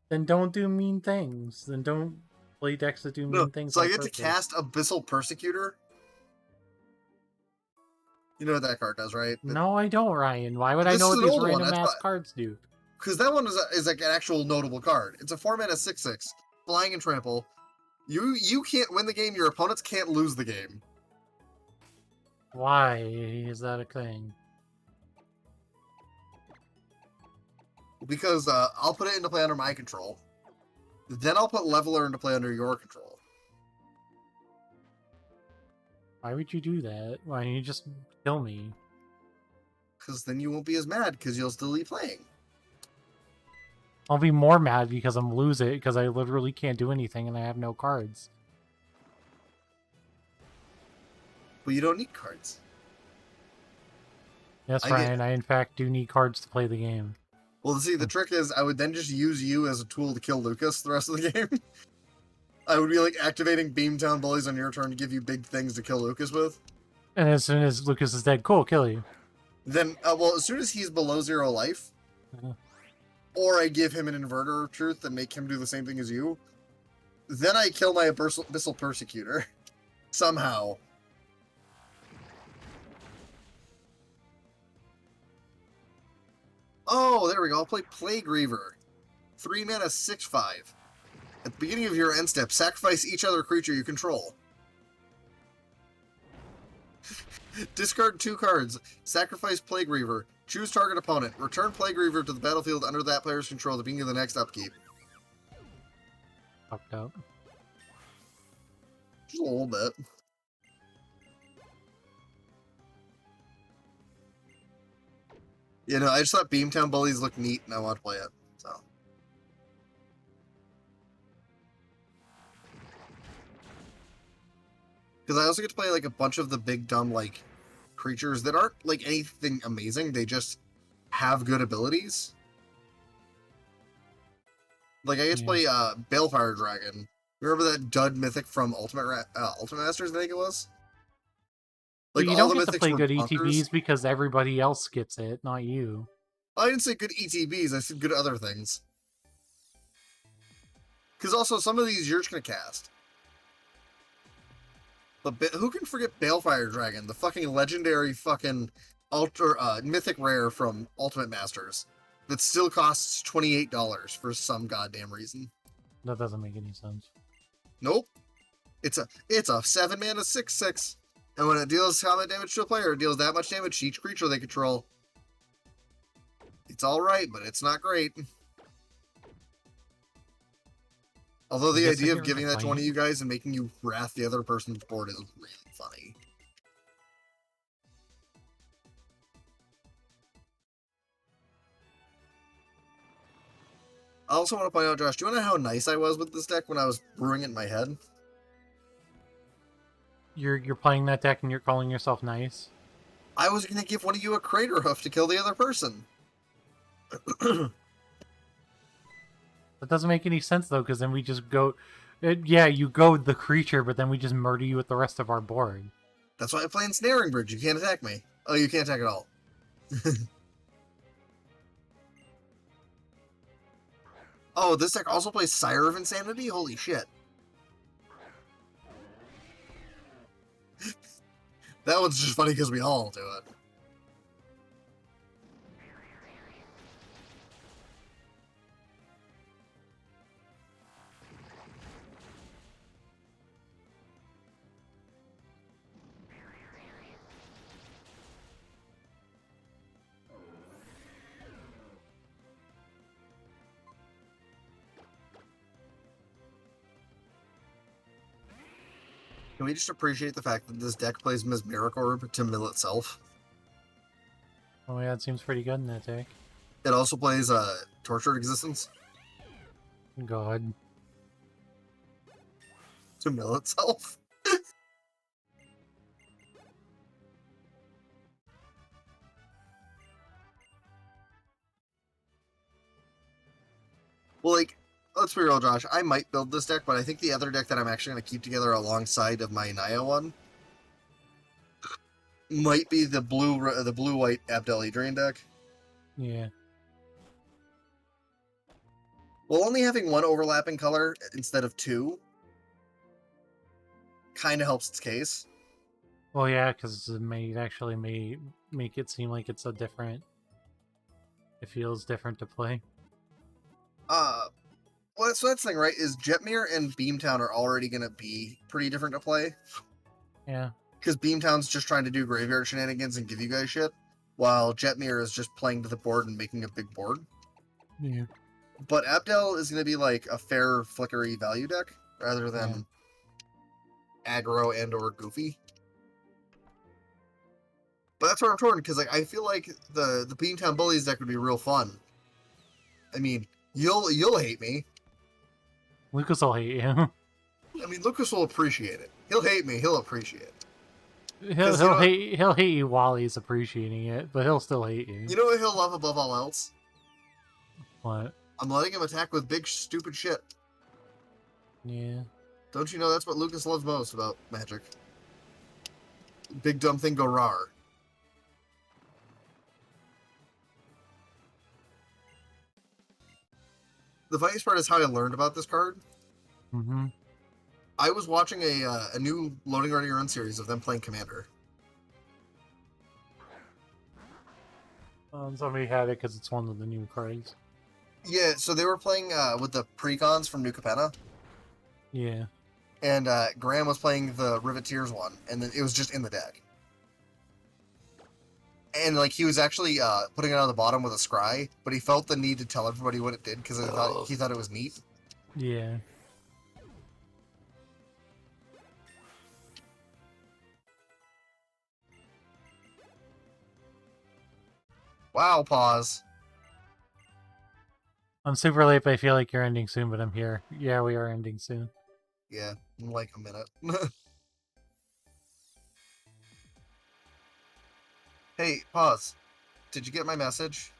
Then don't do mean things. Then don't play decks that do mean things. So on I get to purpose. cast Abyssal Persecutor. You know what that card does, right? No, I don't, Ryan. Why would I This know is what an these old one, random that's ass why. cards do? Because that one is like an actual notable card. It's a 4-mana 6/6, flying and trample. You can't win the game. Your opponents can't lose the game. Why is that a thing? Because I'll put it into play under my control. Then I'll put Leveler into play under your control. Why would you do that? Why don't you just kill me? Because then you won't be as mad because you'll still be playing. I'll be more mad because I'm losing because I literally can't do anything and I have no cards. But you don't need cards. Yes, I Ryan, I in fact do need cards to play the game. Well, see, the trick is I would then just use you as a tool to kill Lucas the rest of the game. I would be like activating Beamtown Bullies on your turn to give you big things to kill Lucas with. And as soon as Lucas is dead, cool, kill you. Then, well, as soon as he's below 0 life, or I give him an Inverter of Truth and make him do the same thing as you, then I kill my Abyssal Persecutor. Somehow. Oh, there we go. I'll play Plague Reaver. 3 mana, 6/5. At the beginning of your end step, sacrifice each other creature you control. Discard 2 cards. Sacrifice Plague Reaver. Choose target opponent. Return Plague Reaver to the battlefield under that player's control at the beginning of the next upkeep. Fucked up. Just a little bit. You know, I just thought Beamtown Bullies looked neat and I want to play it. So. Because I also get to play like a bunch of the big dumb like creatures that aren't like anything amazing. They just have good abilities. Like I used to play Balefire Dragon. Remember that dud mythic from Ultimate Masters? I think it was. Like, Like you all don't the get to mythics play were good bonkers. ETBs because everybody else gets it, not you. I didn't say good ETBs. I said good other things. Because also some of these you're just gonna cast. But who can forget Balefire Dragon, the fucking legendary fucking mythic rare from Ultimate Masters that still costs $28 for some goddamn reason. That doesn't make any sense. Nope. It's a 7-mana 6/6, and when it deals combat damage to a player, it deals that much damage to each creature they control. It's all right, but it's not great. Although the idea of giving that to one of you guys and making you wrath the other person's board is really funny. I also want to point out, Josh, do you want to know how nice I was with this deck when I was brewing it in my head? You're playing that deck and you're calling yourself nice? I was going to give one of you a crater hoof to kill the other person. That doesn't make any sense, though, because then we just go... yeah, you goad the creature, but then we just murder you with the rest of our board. That's why I play Ensnaring Bridge. You can't attack me. Oh, you can't attack at all. Oh, this deck also plays Sire of Insanity? Holy shit. That one's just funny because we all do it. Can we just appreciate the fact that this deck plays Mesmeric Orb to mill itself? Oh yeah, it seems pretty good in that deck. It also plays Tortured Existence God. to mill itself. Well, like, let's be real, Josh. I might build this deck, but I think the other deck that I'm actually going to keep together alongside of my Naya one might be the blue-white Abdel Drain deck. Yeah. Well, only having one overlapping color instead of two kind of helps its case. Well, yeah, because it may make it seem like it's a different... It feels different to play. Well, so that's the thing, right? Is Jetmir and Beamtown are already going to be pretty different to play. Yeah. Because Beamtown's just trying to do graveyard shenanigans and give you guys shit, while Jetmir is just playing to the board and making a big board. Yeah. But Abdel is going to be like a fair flickery value deck, rather than aggro and or goofy. But that's where I'm torn, because like I feel like the Beamtown Bullies deck would be real fun. I mean, you'll hate me. Lucas will hate you. I mean, Lucas will appreciate it. He'll hate me. He'll appreciate it. He'll hate you while he's appreciating it, but he'll still hate you. You know what he'll love above all else? What? I'm letting him attack with big stupid shit. Yeah. Don't you know that's what Lucas loves most about Magic? Big dumb thing go rar. The funniest part is how I learned about this card. Mm-hmm. I was watching a new Loading Ready Run series of them playing Commander. Somebody had it because it's one of the new cards. Yeah, so they were playing with the Precons from New Capenna, Yeah. and Graham was playing the Riveteers one, and then it was just in the deck. And like he was actually putting it on the bottom with a scry, but he felt the need to tell everybody what it did because he thought it was neat. Yeah. Wow, pause. I'm super late, but I feel like you're ending soon, but I'm here. Yeah, we are ending soon. Yeah, in like a minute. Hey, pause. Did you get my message?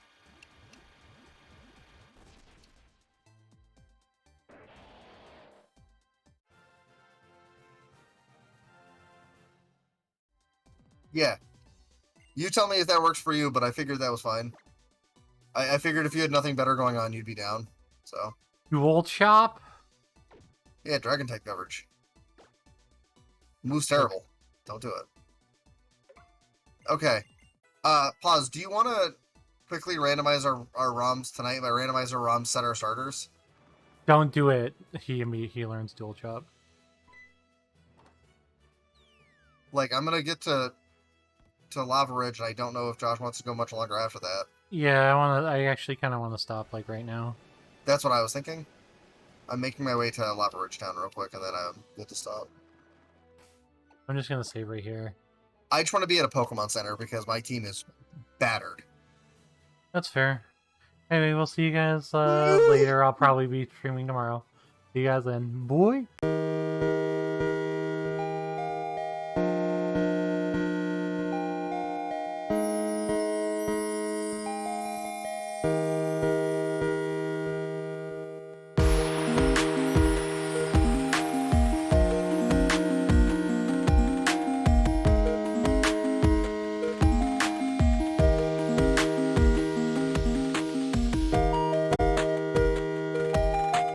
Yeah. You tell me if that works for you, but I figured that was fine. I figured if you had nothing better going on, you'd be down. So, Dual chop? yeah, dragon type coverage. Move's terrible. Don't do it. Okay. Pause. Do you want to quickly randomize our ROMs tonight? By randomize our ROMs, set our starters? Don't do it. He learns dual chop. Like, I'm gonna get to Lava Ridge, and I don't know if Josh wants to go much longer after that. Yeah, I actually kind of want to stop like right now. That's what I was thinking. I'm making my way to Lava Ridge Town real quick, and then I'm good to stop. I'm just gonna save right here. I just want to be at a Pokemon Center because my team is battered. That's fair. Anyway, we'll see you guys later. I'll probably be streaming tomorrow. See you guys then. Boy.